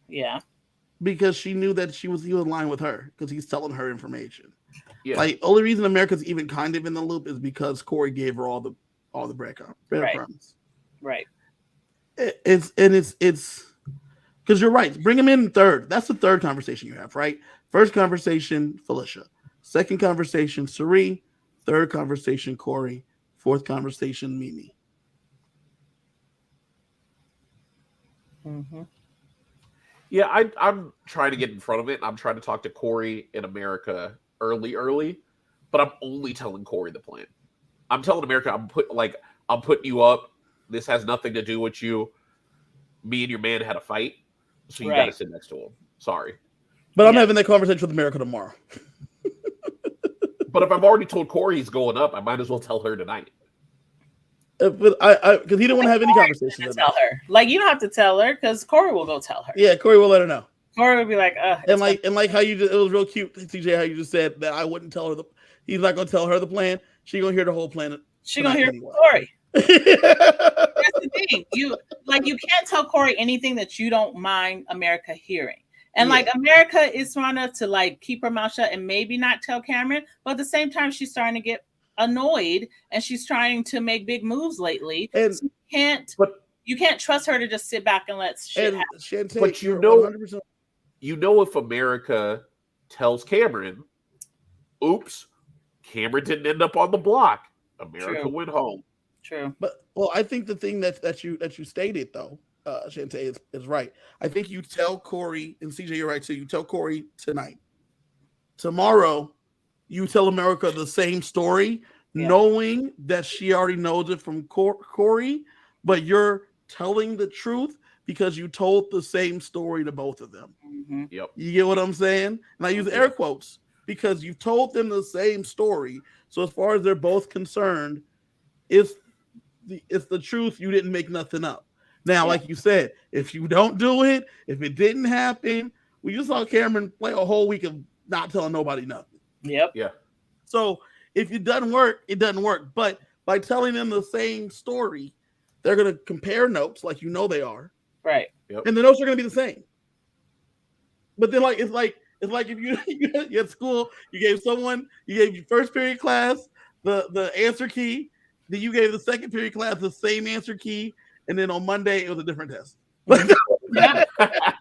Yeah. Because she knew that he was in line with her, because he's telling her information. Yeah. Like, only reason America's even kind of in the loop is because Corey gave her all the breadcrumbs. Right. It's because you're right. Bring him in third. That's the third conversation you have, right? First conversation, Felicia. Second conversation, Sari. Third conversation, Corey. Fourth conversation, Mimi. Yeah, I'm trying to get in front of it. I'm trying to talk to Corey in America early, but I'm only telling Corey the plan. I'm telling America, I'm putting you up. This has nothing to do with you. Me and your man had a fight. So you got to sit next to him. Sorry. But I'm having that conversation with America tomorrow. But if I've already told Corey he's going up, I might as well tell her tonight. But because he didn't want to have any conversations. Tell her. Like, you don't have to tell her, because Corey will go tell her. Yeah, Corey will let her know. Corey will be like, and like how you just, it was real cute, CJ, how you just said that I wouldn't tell her he's not going to tell her the plan. She's going to hear the whole plan. She's going to hear anyway. Corey. That's the thing. You can't tell Corey anything that you don't mind America hearing. And like, America is trying to like keep her mouth shut and maybe not tell Cameron, but at the same time she's starting to get annoyed and she's trying to make big moves lately. And so you can't trust her to just sit back and let shit happen. Chantae, but you know if America tells Cameron, oops, Cameron didn't end up on the block. America went home. True. But I think the thing that you stated though, Chantae, is right. I think you tell Corey, and CJ, you're right too. You tell Corey tonight. tomorrow you tell America the same story, knowing that she already knows it from Corey, but you're telling the truth because you told the same story to both of them. Mm-hmm. Yep. You get what I'm saying? And I use air quotes because you've told them the same story. So as far as they're both concerned, it's the truth. You didn't make nothing up. Now, like you said, if you don't do it, if it didn't happen, we just saw Cameron play a whole week of not telling nobody nothing. Yep. Yeah. So if it doesn't work, it doesn't work. But by telling them the same story, they're going to compare notes like they are. Right. Yep. And the notes are going to be the same. But then it's like if you at school, you gave your first period class the answer key, then you gave the second period class the same answer key, and then on Monday it was a different test. Yeah.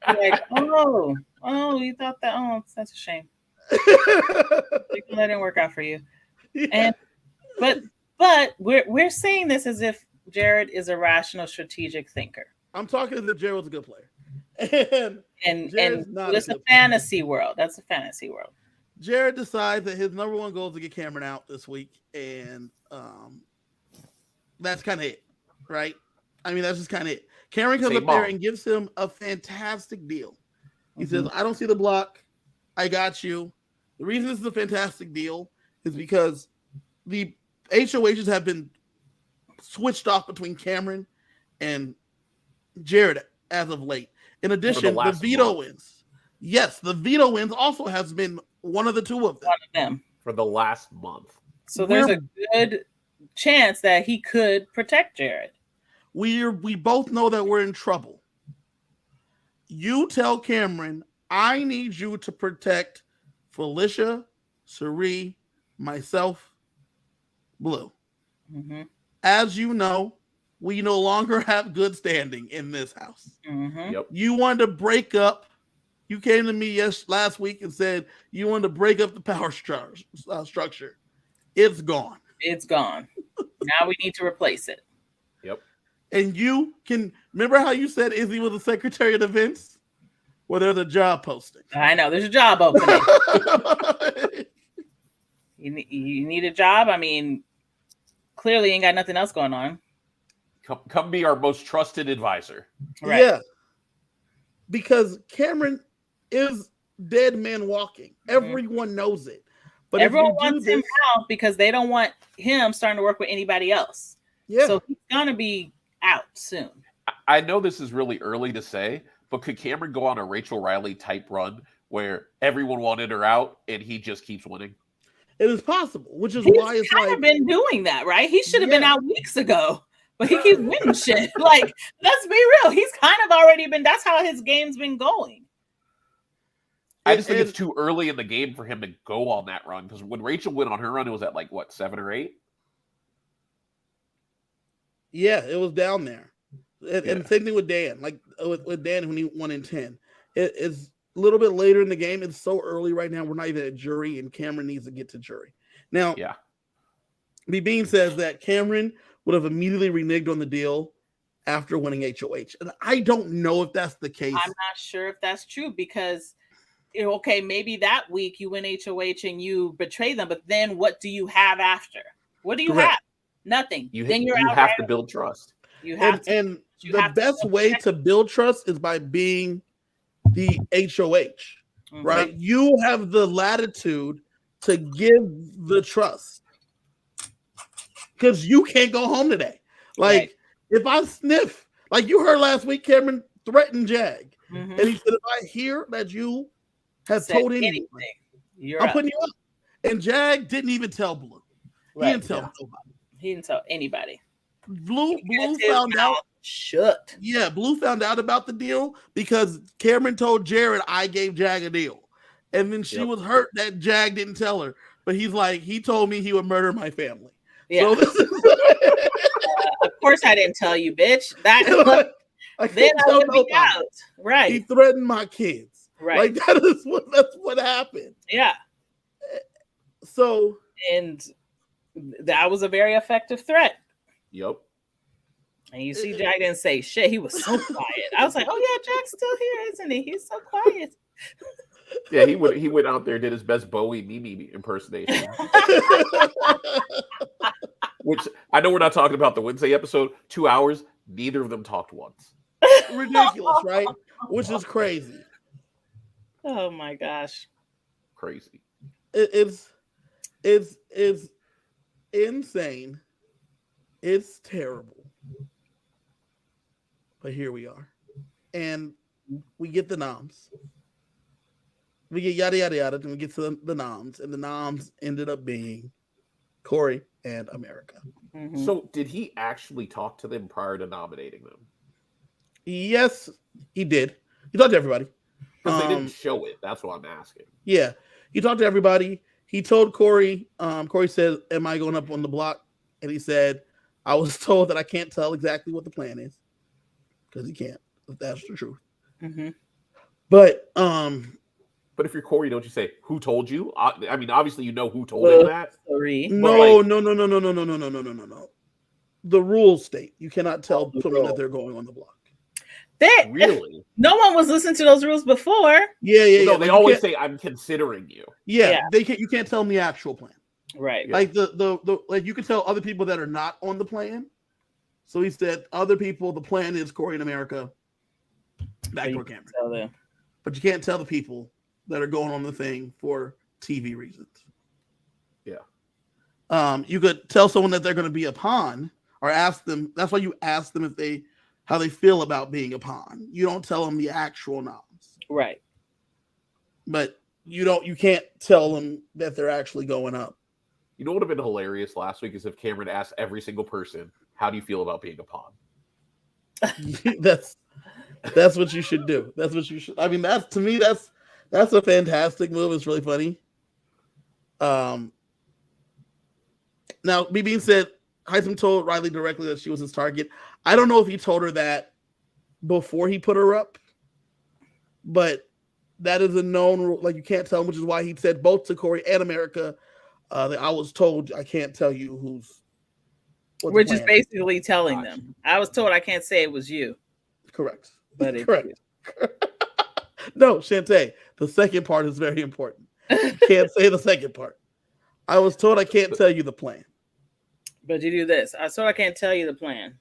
Like, oh, you thought that? Oh, that's a shame. That didn't work out for you. Yeah. And but we're saying this as if Jared is a rational, strategic thinker. I'm talking as if Jared was a good player. And not it's a fantasy world. That's a fantasy world. Jared decides that his number one goal is to get Cameron out this week, and that's kind of it, right? I mean, that's just kind of it. Cameron comes up there and gives him a fantastic deal. He says, I don't see the block. I got you. The reason this is a fantastic deal is because the HOHs have been switched off between Cameron and Jared as of late. In addition, the veto wins. Yes, the veto wins also has been one of the two of them. One of them. For the last month. So there's a good chance that he could protect Jared. We both know that we're in trouble. You tell Cameron, I need you to protect Felicia, Sari, myself, Blue. Mm-hmm. As you know, we no longer have good standing in this house. Mm-hmm. Yep. You wanted to break up. You came to me last week and said you wanted to break up the power structure. It's gone. It's gone. Now we need to replace it. Yep. And you can remember how you said Izzy was the Secretary of Defense? Well, there's a job posting. I know there's a job opening. You need a job. I mean, clearly ain't got nothing else going on. Come be our most trusted advisor. Right. Yeah. Because Cameron is dead man walking. Everyone knows it. But everyone wants him out because they don't want him starting to work with anybody else. Yeah. So he's gonna be out soon. I know this is really early to say, but could Cameron go on a Rachel Riley type run where everyone wanted her out and he just keeps winning? It is possible, which is He's why it's kind of been doing that, right? He should have been out weeks ago, but he keeps winning shit. Like, let's be real. He's kind of already been. That's how his game's been going. I just think it's too early in the game for him to go on that run because when Rachel went on her run, it was at like what 7 or 8. Yeah, it was down there, and same thing with Dan. Like with Dan when he won in 10, it's a little bit later in the game. It's so early right now. We're not even at jury, and Cameron needs to get to jury now. Yeah, B Bean says that Cameron would have immediately reneged on the deal after winning HOH, and I don't know if that's the case. I'm not sure if that's true because. Okay, maybe that week you win HOH and you betray them, but then what do you have after? What do you have? Nothing. You have to build trust. You have and the best way to build trust is by being the HOH, right? You have the latitude to give the trust because you can't go home today. Like if I sniff, like you heard last week, Cameron threatened Jag, and he said, if I hear that you have told anything, I'm putting you up. And Jag didn't even tell Blue. He didn't tell nobody. He didn't tell anybody. Blue found out. Shut. Yeah, Blue found out about the deal because Cameron told Jared I gave Jag a deal. And then she was hurt that Jag didn't tell her. But he's like, he told me he would murder my family. Yeah. So of course I didn't tell you, bitch. Then I would be out. Right. He threatened my kids. Right. Like that's what happened. Yeah. So and that was a very effective threat. Yep. And you see Jag didn't say shit. He was so quiet. I was like, oh yeah, Jag's still here, isn't he? He's so quiet. Yeah, he went out there and did his best Bowie Mimi impersonation. Which I know we're not talking about the Wednesday episode. 2 hours, neither of them talked once. Ridiculous, right? Which is crazy. Oh my gosh. Crazy. It's insane. It's terrible. But here we are. And we get the noms. We get yada yada yada, and we get to the noms, and the noms ended up being Corey and America. Mm-hmm. So did he actually talk to them prior to nominating them? Yes, he did. He talked to everybody. Because they didn't show it. That's what I'm asking. Yeah, he talked to everybody. He told Corey. Corey said, "Am I going up on the block?" And he said, "I was told that I can't tell exactly what the plan is because he can't. If that's the truth." Mm-hmm. But if you're Corey, don't you say who told you? I mean, obviously you know who told him that. Sorry. No. The rules state you cannot tell someone that they're going on the block. Really? No one was listening to those rules before. Yeah. No, they always say, "I'm considering you." Yeah, they can't. You can't tell them the actual plan. Right. Like the like you can tell other people that are not on the plan. So he said, other people, the plan is Corey and America. Backdoor camera. But you can't tell the people that are going on the thing for TV reasons. Yeah. You could tell someone that they're going to be a pawn or ask them. That's why you ask them how they feel about being a pawn. You don't tell them the actual noms. Right. But you can't tell them that they're actually going up. You know what would have been hilarious last week is if Cameron asked every single person, "How do you feel about being a pawn?" That's what you should do. That's what you should. I mean, that's a fantastic move. It's really funny. Now, me being said, Heisman told Riley directly that she was his target. I don't know if he told her that before he put her up, but that is a known rule. Like, you can't tell him, which is why he said both to Corey and America that I was told I can't tell you who's. Which is basically telling them. I was told I can't say it was you. Correct. But it's correct. No, Chantae, the second part is very important. You can't say the second part. I was told I can't tell you the plan. But you do this. I was told I can't tell you the plan.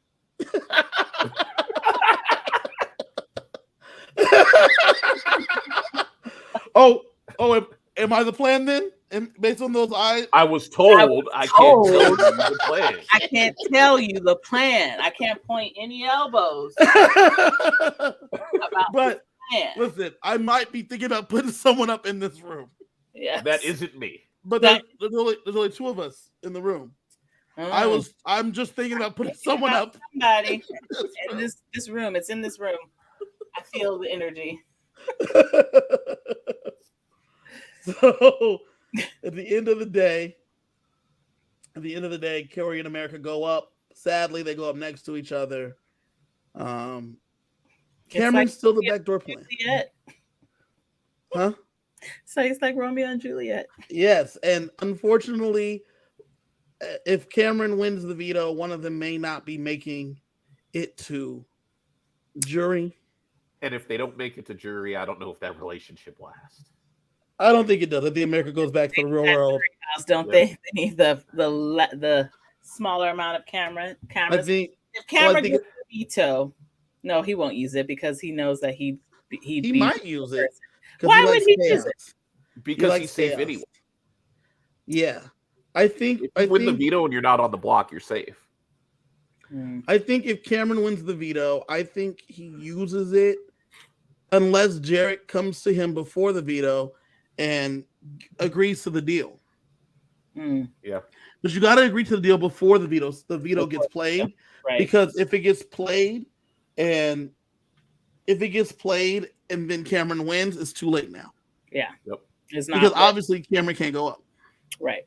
Am I the plan then? And based on those eyes, I was told I can't tell you the plan. I can't tell you the plan. I can't point any elbows. But listen, I might be thinking about putting someone up in this room. Yeah, that isn't me. But there's only two of us in the room. I'm just thinking about putting someone up. Somebody in this room. It's in this room. I feel the energy. So at the end of the day, Corey and America go up. Sadly, they go up next to each other. Cameron's still the backdoor plan. Juliet. Huh? So it's like Romeo and Juliet. Yes, and unfortunately, if Cameron wins the veto, one of them may not be making it to jury. And if they don't make it to jury, I don't know if that relationship lasts. I don't think it does. I think America goes back to the real world. Don't they? They need the smaller amount of cameras. If Cameron gets a veto, no, he won't use it because he knows that he might use it. Why would he use it? Because he's safe anyway. Yeah, I think if you win the veto and you're not on the block, you're safe. I think if Cameron wins the veto, I think he uses it unless Jarrett comes to him before the veto and agrees to the deal. Yeah, but you got to agree to the deal before the veto gets played, right? Because if it gets played and then Cameron wins, it's too late now. Yeah, it's not because obviously Cameron can't go up, right?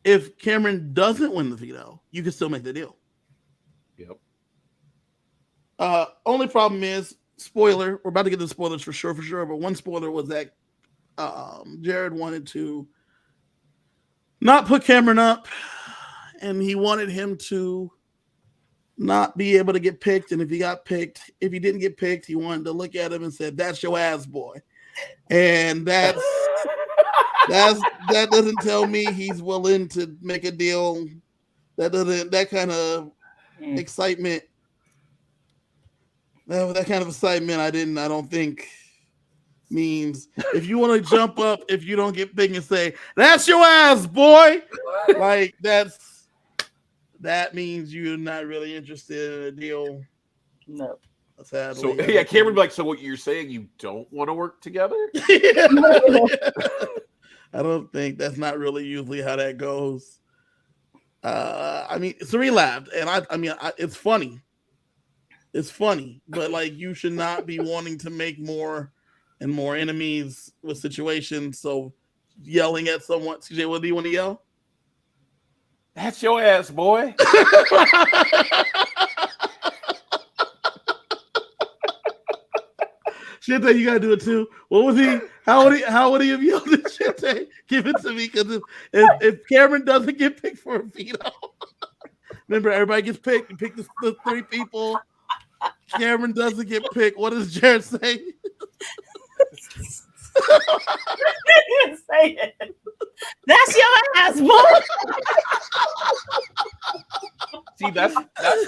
If Cameron doesn't win the veto, you can still make the deal. Yep. Only problem is, spoiler, we're about to get the spoilers for sure, but one spoiler was that Jared wanted to not put Cameron up, and he wanted him to not be able to get picked, and if he didn't get picked, he wanted to look at him and said, "That's your ass, boy," and that doesn't tell me he's willing to make a deal. That kind of excitement. That kind of excitement, I don't think means if you want to jump up if you don't get picked and say, "That's your ass, boy," like that means you're not really interested in a deal. No. Sadly, so yeah, Cameron, like, so what you're saying, you don't want to work together? Yeah. I don't think that's not really usually how that goes. I mean, Suri laughed, and it's funny. It's funny, but like you should not be wanting to make more and more enemies with situations. So yelling at someone, CJ, what do you want to yell? That's your ass, boy. Chantae, you gotta do it too. What was he? How would he have yelled at Chantae? Give it to me, because if Cameron doesn't get picked for a veto, remember everybody gets picked. You pick the 3 people. Cameron doesn't get picked. What does Jared say? Say it. That's your ass, boy. See, that's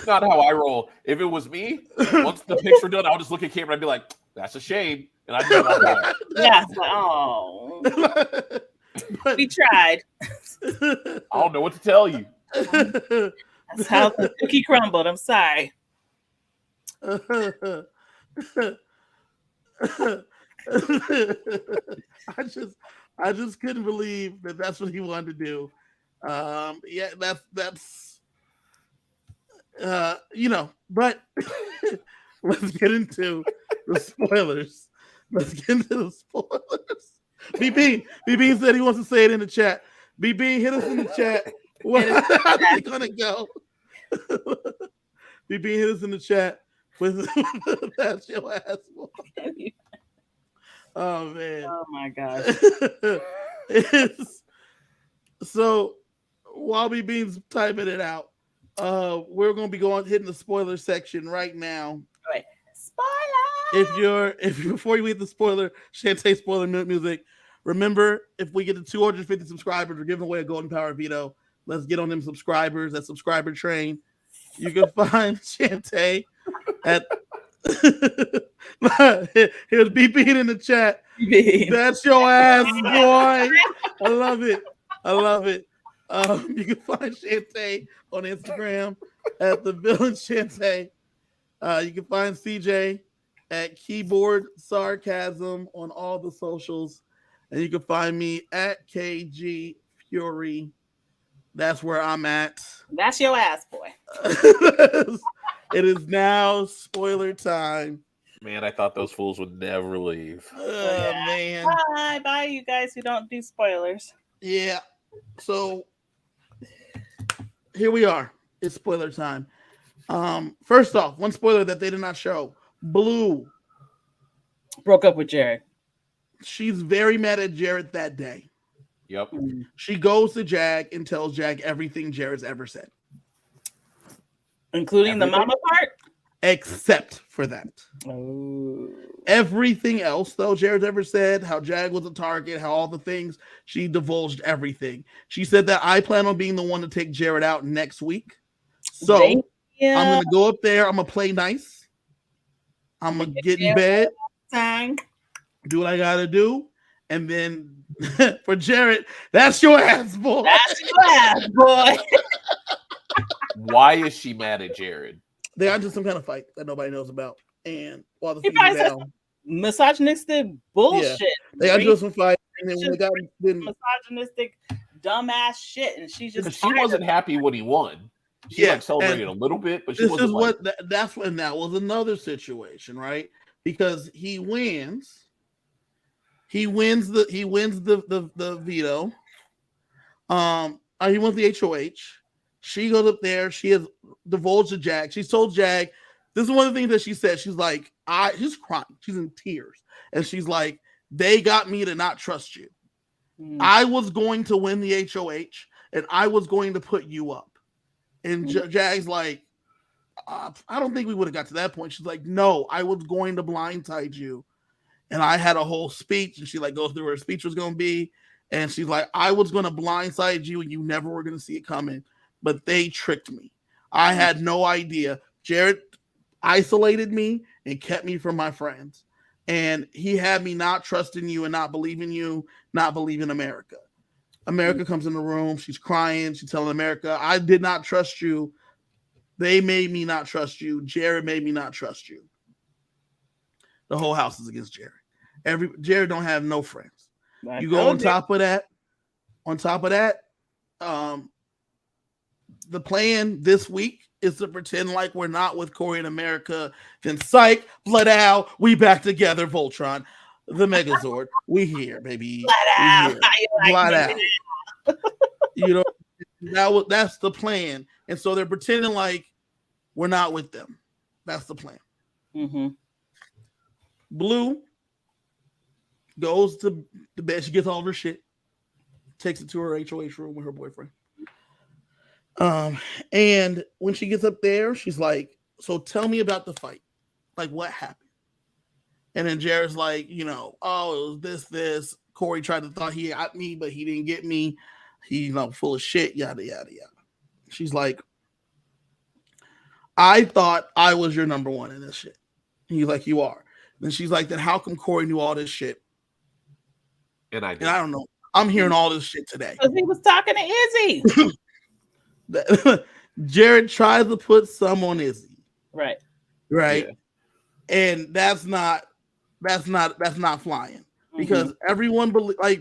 not how I roll. If it was me, once the picks were done, I'll just look at Cameron and be like, "That's a shame," and I'd be like, yeah, oh, we tried. I don't know what to tell you. That's how the cookie crumbled. I'm sorry. I just couldn't believe that that's what he wanted to do. Yeah, that's but let's get into the spoilers. BB said he wants to say it in the chat. BB, hit us in the chat. How's he gonna go? BB, hit us in the chat with "That's your ass, boy." Oh man! Oh my gosh! So while BB's typing it out, we're gonna be hitting the spoiler section right now. Right. Spoiler! If before you hit the Chantae spoiler music, remember, if we get to 250 subscribers, we're giving away a Golden Power Veto. Let's get on them subscribers, that subscriber train. You can find Chantae at here's BB in the chat. That's your ass, boy. I love it. You can find Chantae on Instagram at the villain Chantae. You can find CJ at Keyboard Sarcasm on all the socials, and you can find me at KG Fury. That's where I'm at. That's your ass, boy. It is now spoiler time. Man, I thought those fools would never leave. Man. Bye, you guys who don't do spoilers. Yeah. So here we are. It's spoiler time. First off, one spoiler that they did not show. Blue broke up with Jared. She's very mad at Jared that day. Yep. She goes to Jag and tells Jag everything Jared's ever said. Including the mama part? Except for that. Oh. Everything else, though, Jared's ever said, how Jag was a target, how all the things, she divulged everything. She said that I plan on being the one to take Jared out next week. So I'm going to go up there. I'm going to play nice. I'm going to get in bed, do what I got to do. And then for Jared, that's your ass, boy. That's your ass, boy. Why is she mad at Jared? They got into some kind of fight that nobody knows about. And while the things are down, misogynistic bullshit. Yeah. They got into some fight. And then when they got misogynistic, dumbass shit. And she wasn't happy when he won. She celebrated a little bit, but she wasn't. That's when that was another situation, right? Because he wins. He wins the veto. He wins the HOH. She goes up there. She has divulged to Jag. She's told Jag, this is one of the things that she said. She's like, she's crying. She's in tears. And she's like, they got me to not trust you. I was going to win the HOH and I was going to put you up. And Jag's like, I don't think we would have got to that point. She's like, no, I was going to blindside you. And I had a whole speech, and she like goes through what her speech was going to be. And she's like, I was going to blindside you, and you never were going to see it coming. But they tricked me. I had no idea. Jared isolated me and kept me from my friends. And he had me not trusting you and not believing you, not believing America. America comes in the room. She's crying. She's telling America, I did not trust you. They made me not trust you. Jared made me not trust you. The whole house is against Jared. Jared don't have no friends. You go on top of that. The plan this week is to pretend like we're not with Corey in America. Then psych, blood out, we back together, Voltron, the Megazord. We here, baby. Blood out. You know, that's the plan. And so they're pretending like we're not with them. That's the plan. Mm-hmm. Blue goes to the bed. She gets all of her shit, takes it to her HOH room with her boyfriend. And when she gets up there, she's like, so tell me about the fight. Like, what happened? And then Jared's like, you know, oh, it was this. Corey thought he got me, but he didn't get me. He's full of shit, yada, yada, yada. She's like, I thought I was your number one in this shit. And he's like, you are. And she's like, then how come Corey knew all this shit? And I don't know. I'm hearing all this shit today. Because he was talking to Izzy. Jared tries to put some on Izzy. Right. Yeah. And that's not flying. Because everyone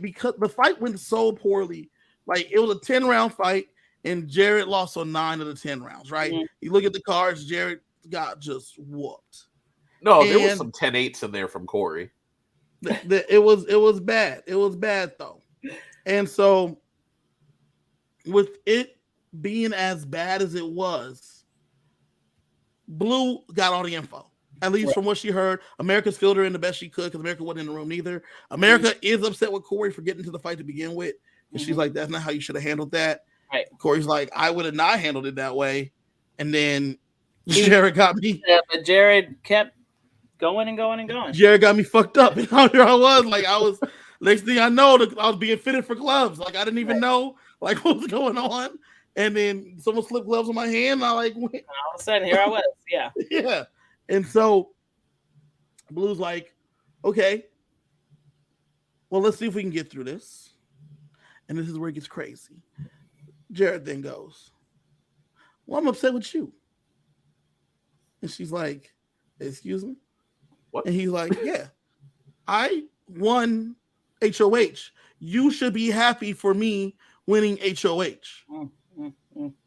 because the fight went so poorly. Like, it was a 10-round fight, and Jared lost on 9 of the 10 rounds, right? Mm-hmm. You look at the cards, Jared got just whooped. No, there was some 10-8s in there from Corey. It was bad. It was bad, though. And so, with it being as bad as it was, Blue got all the info. At least from what she heard. America's filled her in the best she could because America wasn't in the room either. America is upset with Corey for getting to the fight to begin with. And she's like, that's not how you should have handled that. Right. Corey's like, I would have not handled it that way. And then Jared got me. Yeah, but Jared kept going and going and going. Jared got me fucked up. And here I was. Next thing I know, I was being fitted for gloves. Like, I didn't even know what was going on. And then someone slipped gloves on my hand. And I went. All of a sudden, here I was. Yeah. Yeah. And so Blue's like, okay, well, let's see if we can get through this. And this is where it gets crazy. Jared then goes, well, I'm upset with you. And she's like, excuse me? What? And he's like, yeah, I won HOH. You should be happy for me winning HOH.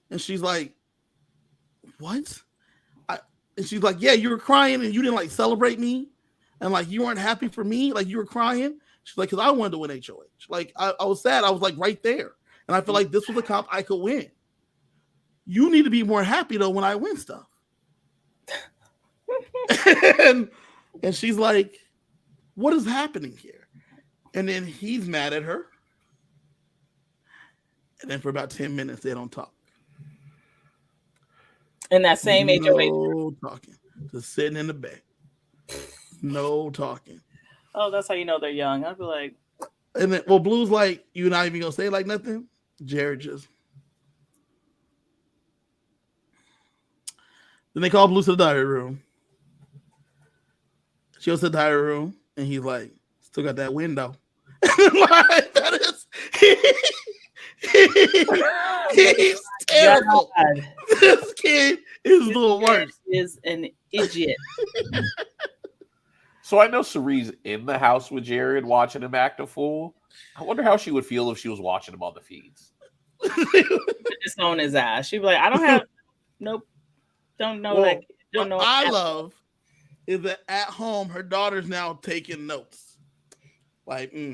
And she's like, what? And she's like, yeah, you were crying and you didn't celebrate me. And you weren't happy for me. You were crying. She's like, because I wanted to win HOH. I was sad. I was right there. And I feel like this was a comp I could win. You need to be more happy though when I win stuff. and she's like, what is happening here? And then he's mad at her. And then for about 10 minutes, they don't talk. In that same HOH. No talking. Just sitting in the bed. No talking. Oh, that's how you know they're young. I'd be like. And then, Blue's like, you not even going to say nothing? Jared just. Then they call Blue to the diary room. She goes to the diary room, and he's like, still got that window. That is. He's terrible. God. This kid is the worst. Is an idiot. So I know Cerie's in the house with Jared watching him act a fool. I wonder how she would feel if she was watching him on the feeds. Just on his ass. She'd be like, I don't have nope. Don't know that. Don't know. What I love is that at home her daughter's now taking notes.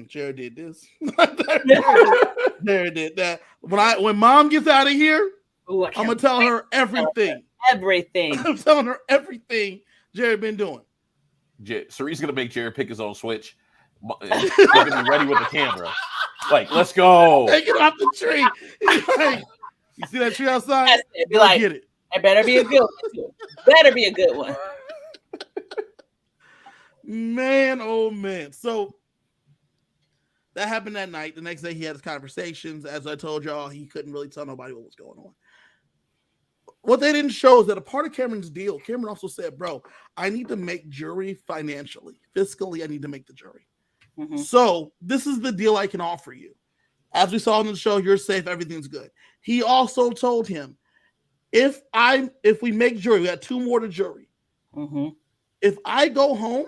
Jared did this. Jared did that. When mom gets out of here, I'm gonna tell her everything. Everything. I'm telling her everything Jared been doing. Cerie's gonna make Jared pick his own switch. He's gonna be ready with the camera. Let's go. Take it off the tree. You see that tree outside? Be like, get it. It better be a good one. Better be a good one. Man, oh man. So that happened that night. The next day he had his conversations. As I told y'all, he couldn't really tell nobody what was going on. What they didn't show is that a part of Cameron's deal, Cameron also said, bro, I need to make jury financially. Fiscally, I need to make the jury. Mhm. So this is the deal I can offer you. As we saw on the show, you're safe, everything's good. He also told him, if we make jury, we got 2 more to jury. Mhm. If I go home,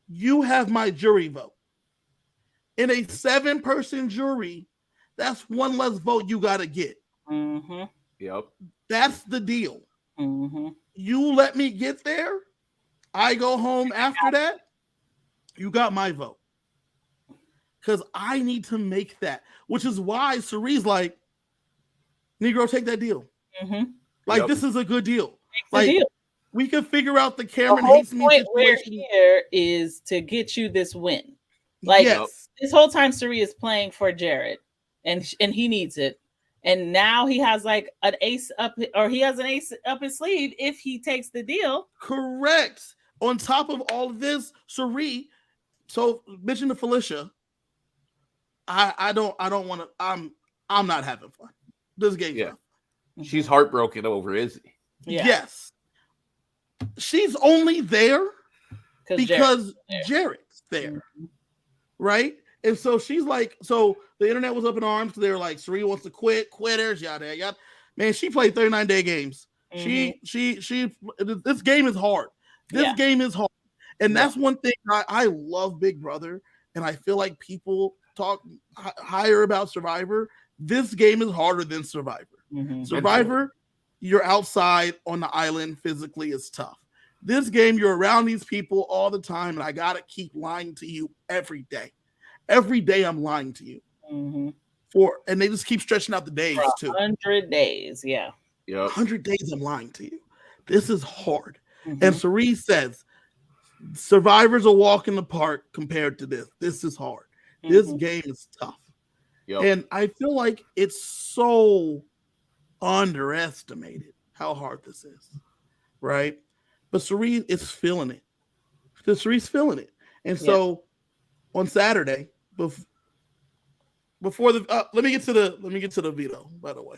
you have my jury vote. In a 7-person jury, that's 1 less vote you got to get. Mhm. Yep. That's the deal. Mhm. You let me get there. I go home after that. You got my vote. Because I need to make that. Which is why Cerie's like, Negro, take that deal. Mhm. Like, Yep. this is a good deal. It's the Like, deal. we can figure out the The Cameron whole hates me point we're situation. here is to get you this win. Like, yes. this whole time Cirie is playing for Jared, and he needs it. And now he has like an ace up, or he has an ace up his sleeve if he takes the deal. Correct. On top of all of this, Cirie, so mention to Felicia, I don't want to, I'm not having fun. This game's Yeah. not fun. She's heartbroken over Izzy. Yeah. Yes. She's only there because Jared's there. Mhm. Right? And so she's like, so the internet was up in arms. They were like, Cirie wants to quit, quitters, yada yada. Man, she played 39-day games. Mhm. This game is hard. This Yeah. game is hard. And Yeah. that's one thing I love Big Brother. And I feel like people talk higher about Survivor. This game is harder than Survivor. Mhm. Survivor, you're outside on the island physically is tough. This game, you're around these people all the time, and I gotta keep lying to you every day. Every day I'm lying to you. Mhm. And they just keep stretching out the days For too. 100 days, yeah. Yep. 100 days I'm lying to you. This is hard. Mhm. And Cirie says, Survivor's a walk in the park compared to this. This is hard. This Mhm. game is tough. Yep. And I feel like it's so underestimated how hard this is. Right? But Cirie is feeling it. Because Cerie's feeling it. And so on Saturday, before the let me get to the veto, by the way.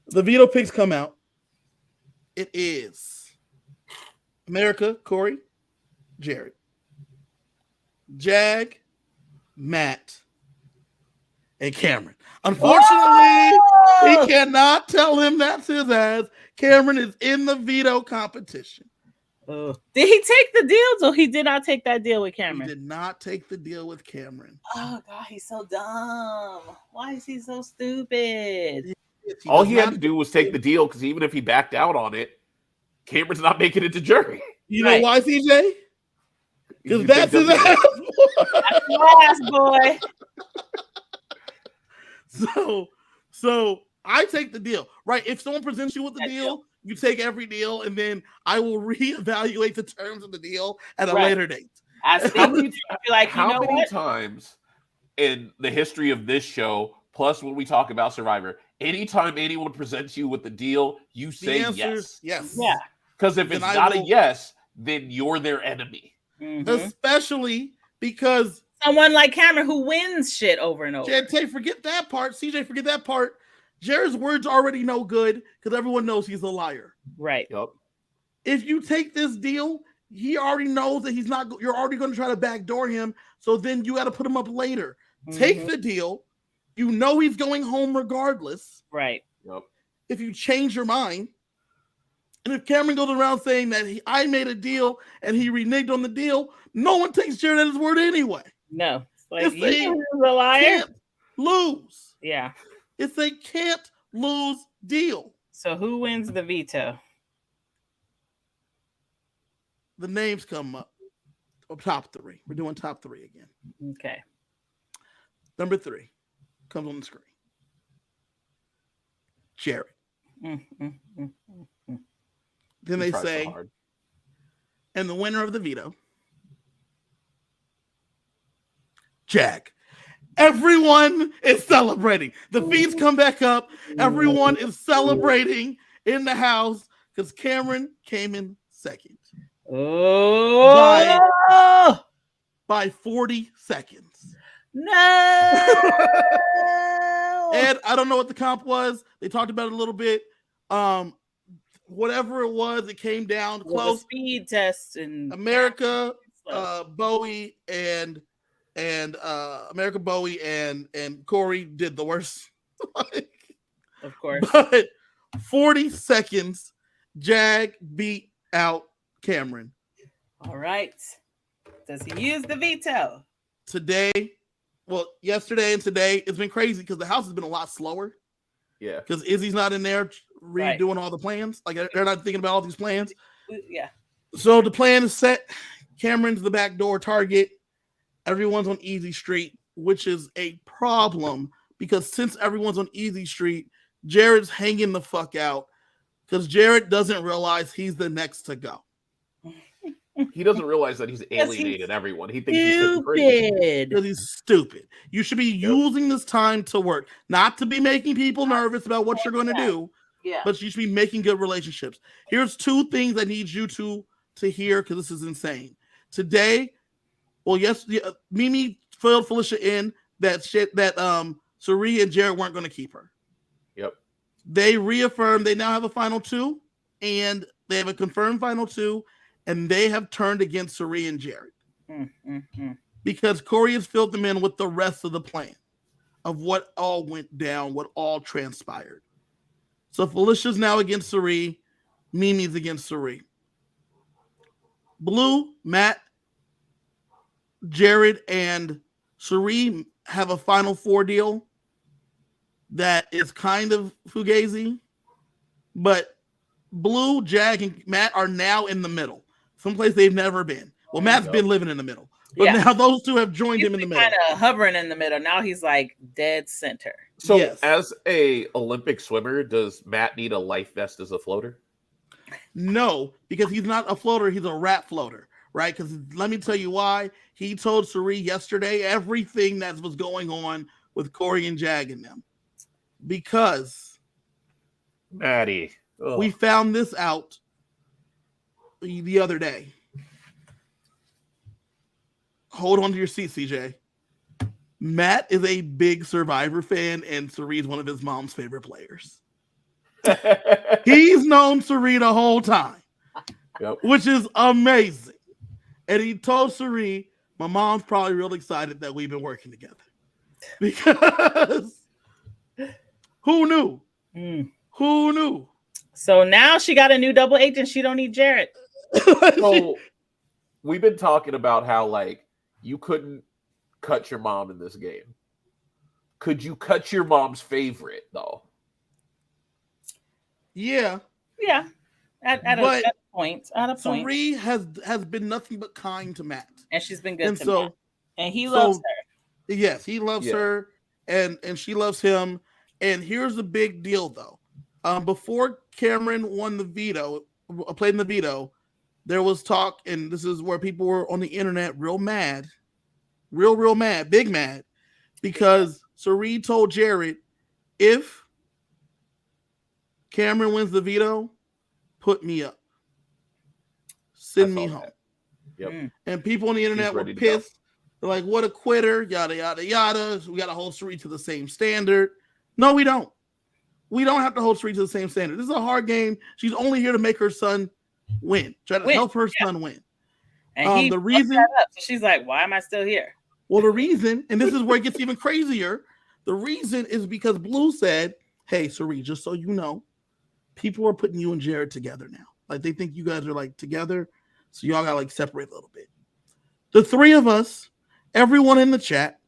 The veto picks come out. It is America, Corey, Jared, Jag, Matt, and Cameron. Unfortunately, he cannot tell him that's his ass. Cameron is in the veto competition. Did he take the deal? Or he did not take that deal with Cameron? He did not take the deal with Cameron. Oh God, he's so dumb. Why is he so stupid? All he had to do was take the deal, because even if he backed out on it, Cameron's not making it to jury. You know why, CJ? Because that's his ass. That's my ass, boy. So I take the deal, right? If someone presents you with the deal, you take every deal, and then I will reevaluate the terms of the deal at a later date. I think you feel like, how many times in the history of this show, plus when we talk about Survivor, anytime anyone presents you with the deal, you say yes. Yes. Yeah. Because if it's not a yes, then you're their enemy. Mhm. Especially because someone like Cameron who wins shit over and over. Chantae, forget that part. CJ, forget that part. Jared's words already no good because everyone knows he's a liar. Right. Yep. If you take this deal, he already knows that he's not. You're already going to try to backdoor him. So then you got to put him up later. Mhm. Take the deal. You know he's going home regardless. Right. Yep. If you change your mind, and if Cameron goes around saying that I made a deal and he reneged on the deal, no one takes Jared at his word anyway. No. Like, If they you a liar. Can't lose. Yeah. It's a can't lose deal. So who wins the veto? The names come up. Top 3. We're doing top 3 again. Okay. Number 3 comes on the screen. Jared. Then they say, and the winner of the veto, Jag. Everyone is celebrating. The feeds come back up. Everyone is celebrating in the house. because Cameron came in second. Oh, By 40 seconds. no. And I don't know what the comp was. They talked about it a little bit. Whatever it was, it came down close. Speed test and America, Bowie and Corey did the worst. Of course. But 40 seconds, Jag beat out Cameron. All right. Does he use the veto? Yesterday and today, it's been crazy because the house has been a lot slower. Yeah. Because Izzy's not in there redoing all the plans. Like, they're not thinking about all these plans. Yeah. So the plan is set. Cameron's the backdoor target. Everyone's on Easy Street, which is a problem because since everyone's on Easy Street, Jared's hanging the fuck out because Jared doesn't realize he's the next to go. He doesn't realize that he's alienated everyone. He thinks stupid. Because he's stupid. You should be using this time to work, not to be making people nervous about what you're going to do, but you should be making good relationships. Here's 2 things I need you to hear because this is insane. Today, Mimi filled Felicia in that Suri and Jared weren't going to keep her. Yep. They reaffirmed they now have a final 2, and they have a confirmed final 2. And they have turned against Suri and Jared because Corey has filled them in with the rest of the plan of what all went down, what all transpired. So Felicia's now against Suri, Mimi's against Suri. Blue, Matt, Jared, and Suri have a final 4 deal that is kind of fugazi, but Blue, Jag, and Matt are now in the middle. Someplace they've never been. Well, Matt's been living in the middle, but now those 2 have joined him in the middle. Kind of hovering in the middle. Now he's like dead center. So, as a Olympic swimmer, does Matt need a life vest as a floater? No, because he's not a floater. He's a rat floater, right? Because let me tell you why. He told Suri yesterday everything that was going on with Corey and Jag and them. Because Maddie, we found this out the other day. Hold on to your seat, CJ. Matt is a big Survivor fan, and Suri is one of his mom's favorite players. He's known Suri the whole time, which is amazing. And he told Suri, my mom's probably real excited that we've been working together. Because who knew? Who knew? So now she got a new double agent. She don't need Jared. So we've been talking about how like you couldn't cut your mom in this game. Could you cut your mom's favorite though? Yeah. At a point. Suri has been nothing but kind to Matt, and she's been good to Matt. And he loves her. Yes, he loves her, and she loves him. And here's the big deal though. Before Cameron won the veto, played in the veto, there was talk, and this is where people were on the internet real mad, real mad, big mad, because Suri told Jared, if Cameron wins the veto, put me up. Send me home. Yep. And people on the internet were pissed. They're like, what a quitter, yada, yada, yada. So we got to hold Suri to the same standard. No, we don't. We don't have to hold Suri to the same standard. This is a hard game. She's only here to make her son win. Try to help her son win. And the reason so she's like, why am I still here? Well, the reason, and this is where it gets even crazier, the reason is because Blue said, hey, Suri, just so you know, people are putting you and Jared together now. Like, they think you guys are, like, together, so y'all got to, like, separate a little bit. The 3 of us, everyone in the chat,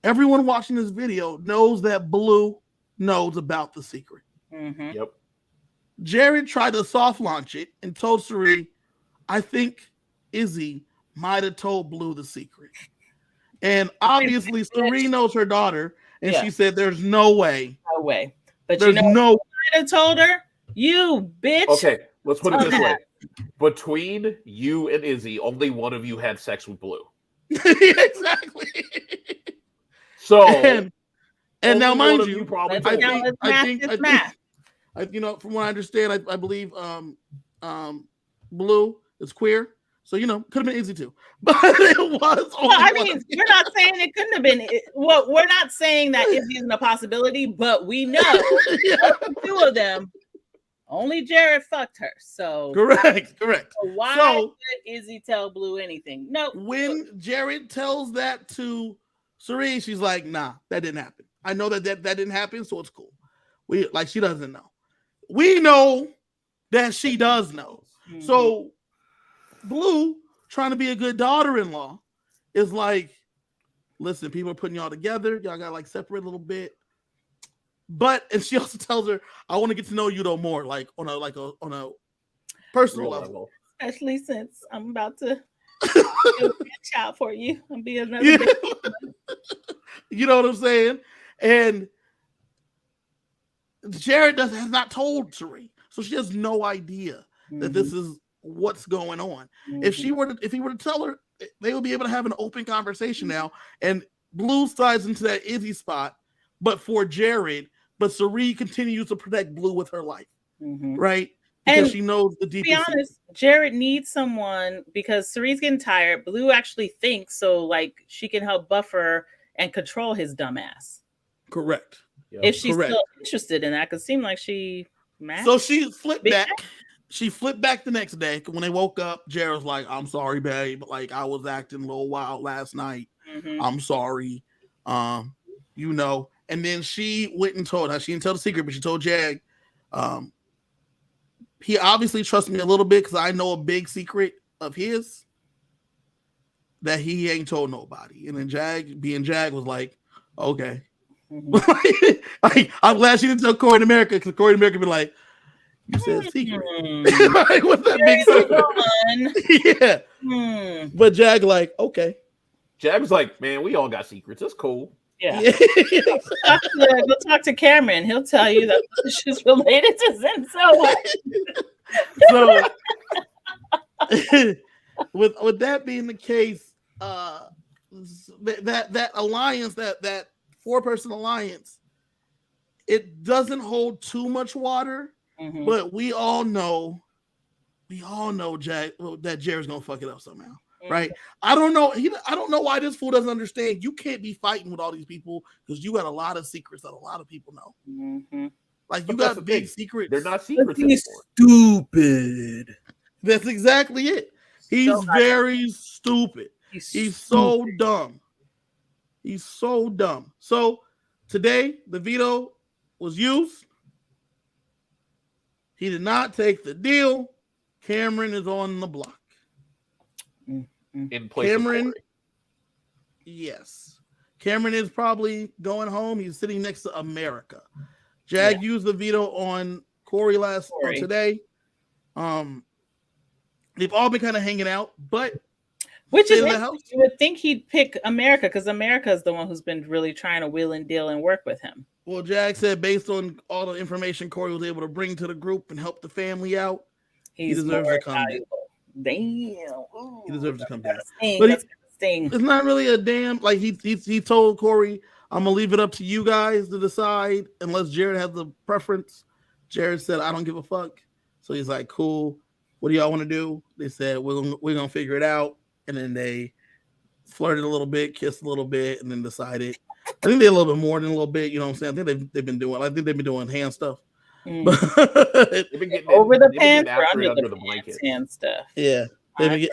everyone watching this video knows that Blue knows about the secret. Mm-hmm. Yep. Jared tried to soft launch it and told Suri, I think Izzy might have told Blue the secret. And obviously, Suri knows her daughter, and she said, there's no way. No way. But there's no way. I have told her, you bitch. Okay, let's put it this way. Between you and Izzy, only one of you had sex with Blue. Exactly. So, and now, mind you, From what I understand, I believe Blue is queer. So, could have been easy too. But it was only Well, I mean, we're not saying it couldn't have been. Well, we're not saying that Izzy isn't a possibility, but we know the two of them, only Jared fucked her. So correct. So why would Izzy tell Blue anything? No. When Jared tells that to Cerise, she's like, nah, that didn't happen. I know that didn't happen, so it's cool. She doesn't know. We know that she does know. Mm-hmm. So Blue, trying to be a good daughter-in-law, is like, listen, people are putting y'all together. Y'all got to separate a little bit. And she also tells her, I want to get to know you though more, on a personal level. Especially since I'm about to be a child for you and be another baby. You know what I'm saying? And Jared has not told Sheree, so she has no idea that this is what's going on. Mm-hmm. If he were to tell her, they would be able to have an open conversation now. And Blue slides into that Izzy spot, but for Jared, but Sheree continues to protect Blue with her life, right? Because she knows the deepest. To be honest, Jared needs someone because Ceree's getting tired. Blue actually thinks so, she can help buffer and control his dumb ass. Correct. If she's still interested in that, because it seemed like she matched. So she flipped back. She flipped back the next day. When they woke up, Jared was like, I'm sorry, babe. I was acting a little wild last night. Mm-hmm. I'm sorry. And then she went and told her. She didn't tell the secret, but she told Jag, he obviously trusts me a little bit because I know a big secret of his that he ain't told nobody. And then Jag was like, okay. Mm-hmm. I'm glad she didn't tell Corey in America, because Corey in America be like, you said secret. What's that big secret? Yeah. But Jag okay. Jag was like, man, we all got secrets. That's cool. Yeah. Go talk to Cameron. He'll tell you that she's related to Zenzo. So with that being the case, that alliance, that 4-person alliance, it doesn't hold too much water, but we all know that Jared's gonna fuck it up somehow. Right? I don't know. I don't know why this fool doesn't understand. You can't be fighting with all these people because you got a lot of secrets that a lot of people know. Mm-hmm. You got big secrets. They're not secrets anymore. Stupid. That's exactly it. He's very stupid. He's so dumb. He's so dumb. So today the veto was used. He did not take the deal. Cameron is on the block. In place Cameron, of Corey. Yes. Cameron is probably going home. He's sitting next to America. Jag used the veto on Corey today. They've all been kind of hanging out, but which is you would think he'd pick America because America is the one who's been really trying to wheel and deal and work with him. Well, Jag said based on all the information Corey was able to bring to the group and help the family out, he deserves to come down. Damn. Ooh, he deserves to come down. But it's not really a damn, he told Corey, I'm gonna leave it up to you guys to decide unless Jared has the preference. Jared said, I don't give a fuck. So he's like, cool. What do y'all want to do? They said, we're gonna figure it out. And then they flirted a little bit, kissed a little bit, and then decided. I think they a little bit more than a little bit, you know what I'm saying? I think they've been doing hand stuff. They've been getting over the pants or under the blanket. Hand stuff. Yeah. I think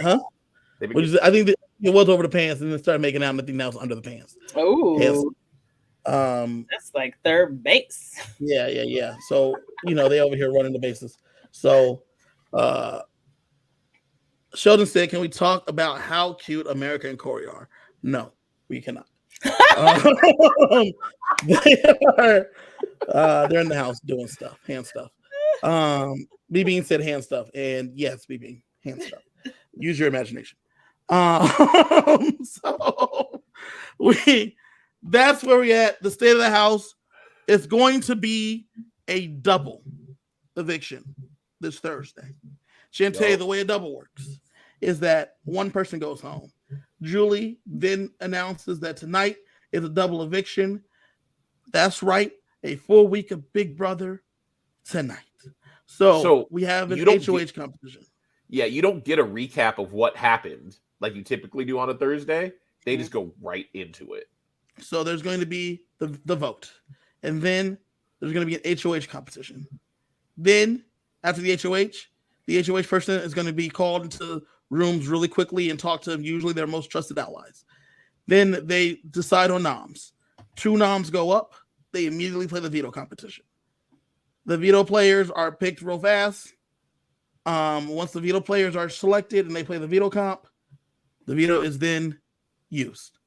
it was over the pants and then started making out, and I think that was under the pants. Oh. That's like third base. Yeah. So, they over here running the bases. So Sheldon said, can we talk about how cute America and Corey are? No, we cannot. They're in the house doing stuff, hand stuff. B-Bean said hand stuff, and yes, B-Bean, hand stuff. Use your imagination. So that's where we at. The state of the house is going to be a double eviction this Thursday. Chantae, the way a double works is that one person goes home. Julie then announces that tonight is a double eviction. That's right. A full week of Big Brother tonight. So we have an HOH competition. Yeah, you don't get a recap of what happened like you typically do on a Thursday. They just go right into it. So there's going to be the vote. And then there's going to be an HOH competition. Then after the HOH person is going to be called into rooms really quickly and talk to usually their most trusted allies. Then they decide on noms. 2 noms go up. They immediately play the veto competition. The veto players are picked real fast. Once the veto players are selected and they play the veto comp, the veto is then used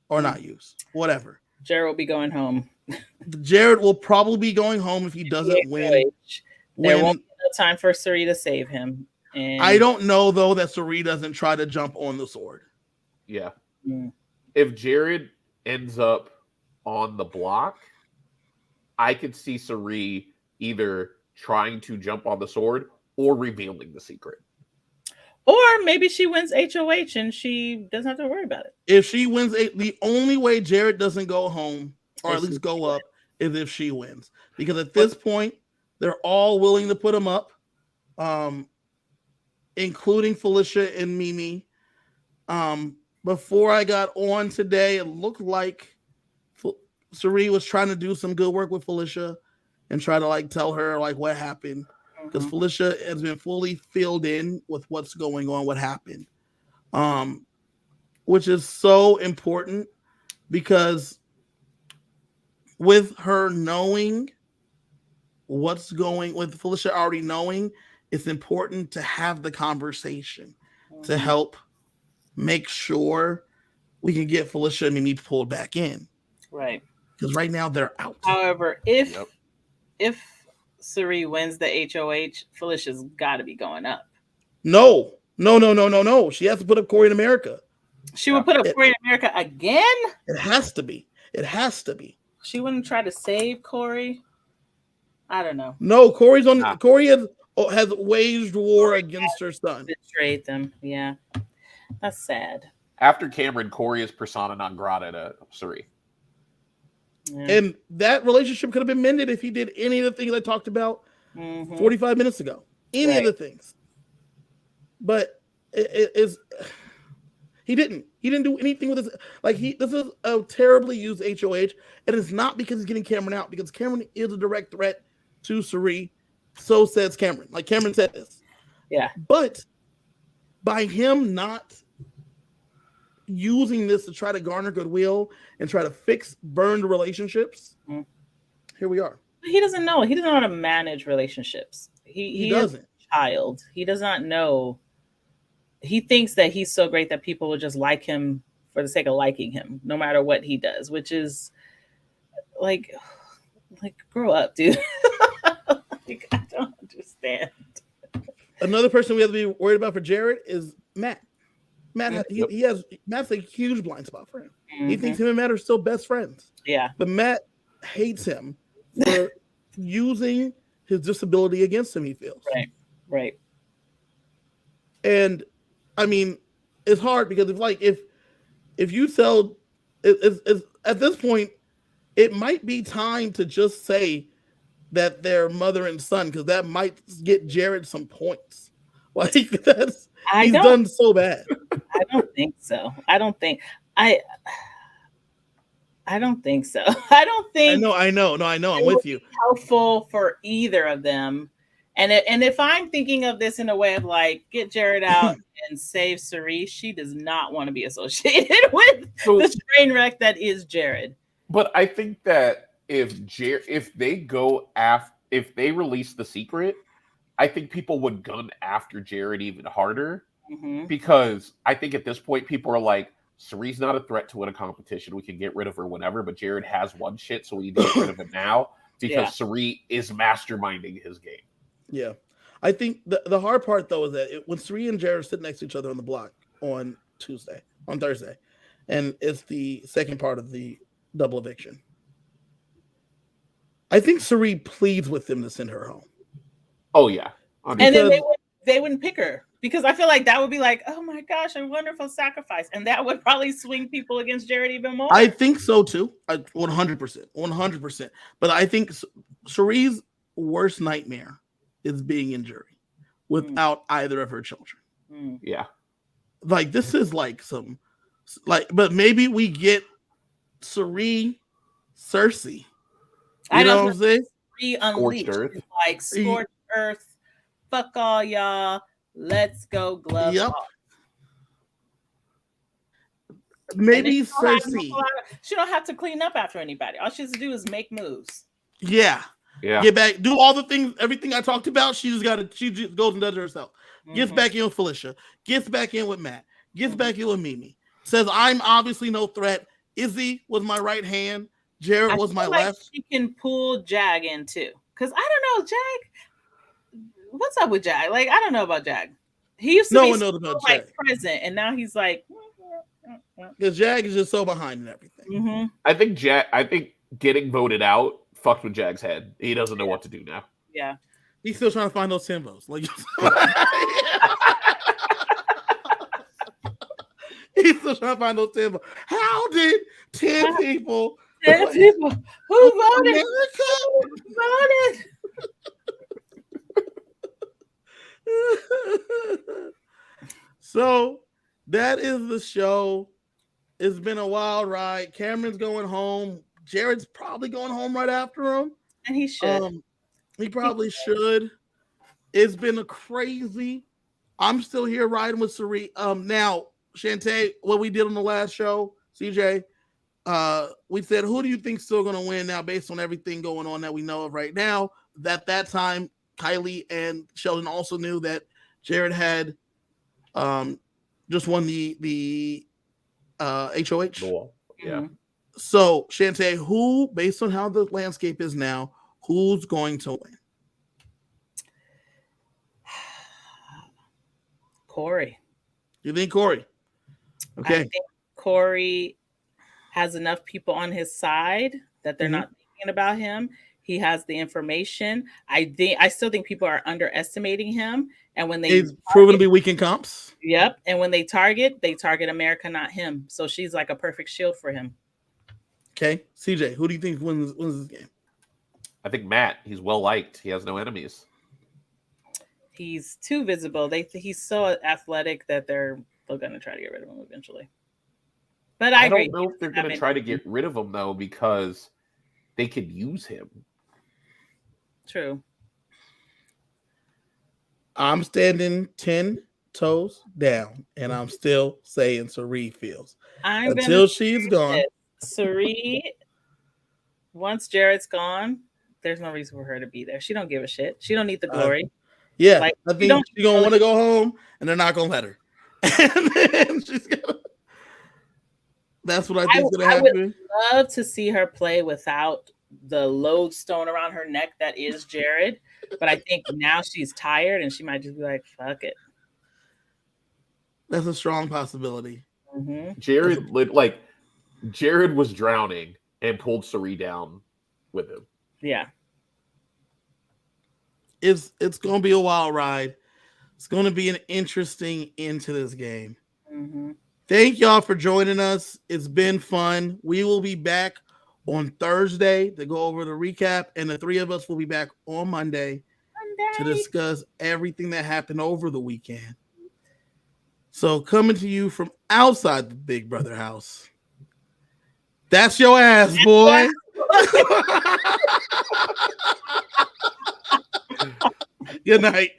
or not used, whatever. Jared will be going home. Jared will probably be going home if he doesn't win. There won't be no time for Suri to save him. And I don't know, though, that Suri doesn't try to jump on the sword. Yeah. If Jared ends up on the block, I could see Suri either trying to jump on the sword or revealing the secret. Or maybe she wins HOH and she doesn't have to worry about it. If she wins, the only way Jared doesn't go home, or at least go up, is if she wins. Because at this point, they're all willing to put him up, including Felicia and Mimi. Before I got on today, it looked like Suri was trying to do some good work with Felicia and try to like tell her like what happened. Because Felicia has been fully filled in with what's going on, what happened. Which is so important because with her knowing what's going, with Felicia already knowing, it's important to have the conversation to help make sure we can get Felicia and Mimi pulled back in. Right. Because right now they're out. However, if Suri wins the HOH, Felicia's got to be going up. No. She has to put up Corey in America. She would put up Corey in America again? It has to be. She wouldn't try to save Corey? I don't know. No, Corey's on. Corey has waged war against her son. Betrayed them. Yeah. That's sad. After Cameron, Corey is persona non grata to Suri. Yeah. And that relationship could have been mended if he did any of the things I talked about 45 minutes ago. Any of the things. But he didn't do anything with this. Like this is a terribly used HOH, and it's not because he's getting Cameron out, because Cameron is a direct threat to Suri. So says Cameron. Like Cameron said this. Yeah. But by him not using this to try to garner goodwill and try to fix burned relationships, here we are. He doesn't know. He doesn't know how to manage relationships. He doesn't. Is a child. He does not know. He thinks that he's so great that people will just like him for the sake of liking him, no matter what he does, which is like grow up, dude. Like, I don't understand. Another person we have to be worried about for Jared is Matt. Matt's a huge blind spot for him. He thinks him and Matt are still best friends. Yeah. But Matt hates him for using his disability against him, he feels. Right. And I mean, it's hard because if you sell it's at this point, it might be time to just say that they're mother and son, because that might get Jared some points. Like he's done so bad. I don't think so. I don't think so. I know. No, I know. I'm with you. Helpful for either of them. And if I'm thinking of this in a way of like, get Jared out and save Suri, she does not want to be associated with the train wreck that is Jared. But I think that if they release the secret, I think people would gun after Jared even harder, because I think at this point people are like, Suri's not a threat to win a competition. We can get rid of her whenever, but Jared has won shit, so we need to get rid of him now because Suri is masterminding his game. Yeah. I think the hard part, though, is that when Suri and Jared sit next to each other on the block on Thursday, and it's the second part of the double eviction, I think Suri pleads with them to send her home. Oh, yeah. And then they wouldn't pick her, because I feel like that would be like, oh my gosh, a wonderful sacrifice. And that would probably swing people against Jared even more. I think so too. 100%. But I think Suri's worst nightmare is being in jury without either of her children. Yeah. Like, this is like some, like, but maybe we get Cersei. You know what I'm saying? Unleashed. Like scorched earth. Fuck all y'all. Let's go glove off. Maybe Cersei. She don't have to clean up after anybody. All she has to do is make moves. Yeah. Get back, do all the things, everything I talked about. She just goes and does it herself. Gets back in with Felicia. Gets back in with Matt. Gets back in with Mimi. Says, I'm obviously no threat. Izzy was my right hand. Jared was my left. She can pull Jag in too. Because I don't know, Jag. What's up with Jag? Like, I don't know about Jag. He used to be so, like, present, and now he's like, because Jag is just so behind and everything. I think getting voted out fucked with Jag's head. He doesn't know what to do now. Yeah. He's still trying to find those 10 votes. Like, he's still trying to find those 10 votes. How did 10 people? 10 people who voted? Who voted? So that is the show. It's been a wild ride. Cameron's going home. Jared's probably going home right after him. And he should. He probably should. It's been a crazy. I'm still here riding with Sari. Now, Chantae, what we did on the last show, CJ, we said, who do you think's still going to win now based on everything going on that we know of right now? That time, Kylie and Sheldon also knew that Jared had just won the HOH. Yeah. So, Chantae, who, based on how the landscape is now, who's going to win? Corey. You think Corey? Okay. I think Corey has enough people on his side that they're not thinking about him. He has the information. I still think people are underestimating him. And when he's proven to be weak in comps. Yep. And when they target America, not him. So she's like a perfect shield for him. Okay. CJ, who do you think wins this game? I think Matt. He's well liked. He has no enemies. He's too visible. He's so athletic that they're going to try to get rid of him eventually. But I agree. don't know if they're going to try to get rid of him, though, because they could use him. True. I'm standing 10 toes down, and I'm still saying Sari feels. Until she's gone. Sari, once Jared's gone, there's no reason for her to be there. She don't give a shit. She don't need the glory. I think she's going to want to go home, and they're not going to let her. And then she's going to... That's what I think is going to happen. I would love to see her play without the lodestone around her neck that is Jared. But I think now she's tired, and she might just be like, fuck it. That's a strong possibility. Mm-hmm. Jared was drowning and pulled Sari down with him. Yeah. It's going to be a wild ride. It's going to be an interesting end to this game. Mm-hmm. Thank y'all for joining us. It's been fun. We will be back on Thursday to go over the recap, and the three of us will be back on Monday to discuss everything that happened over the weekend. So coming to you from outside the Big Brother house, that's your ass, boy. Good night.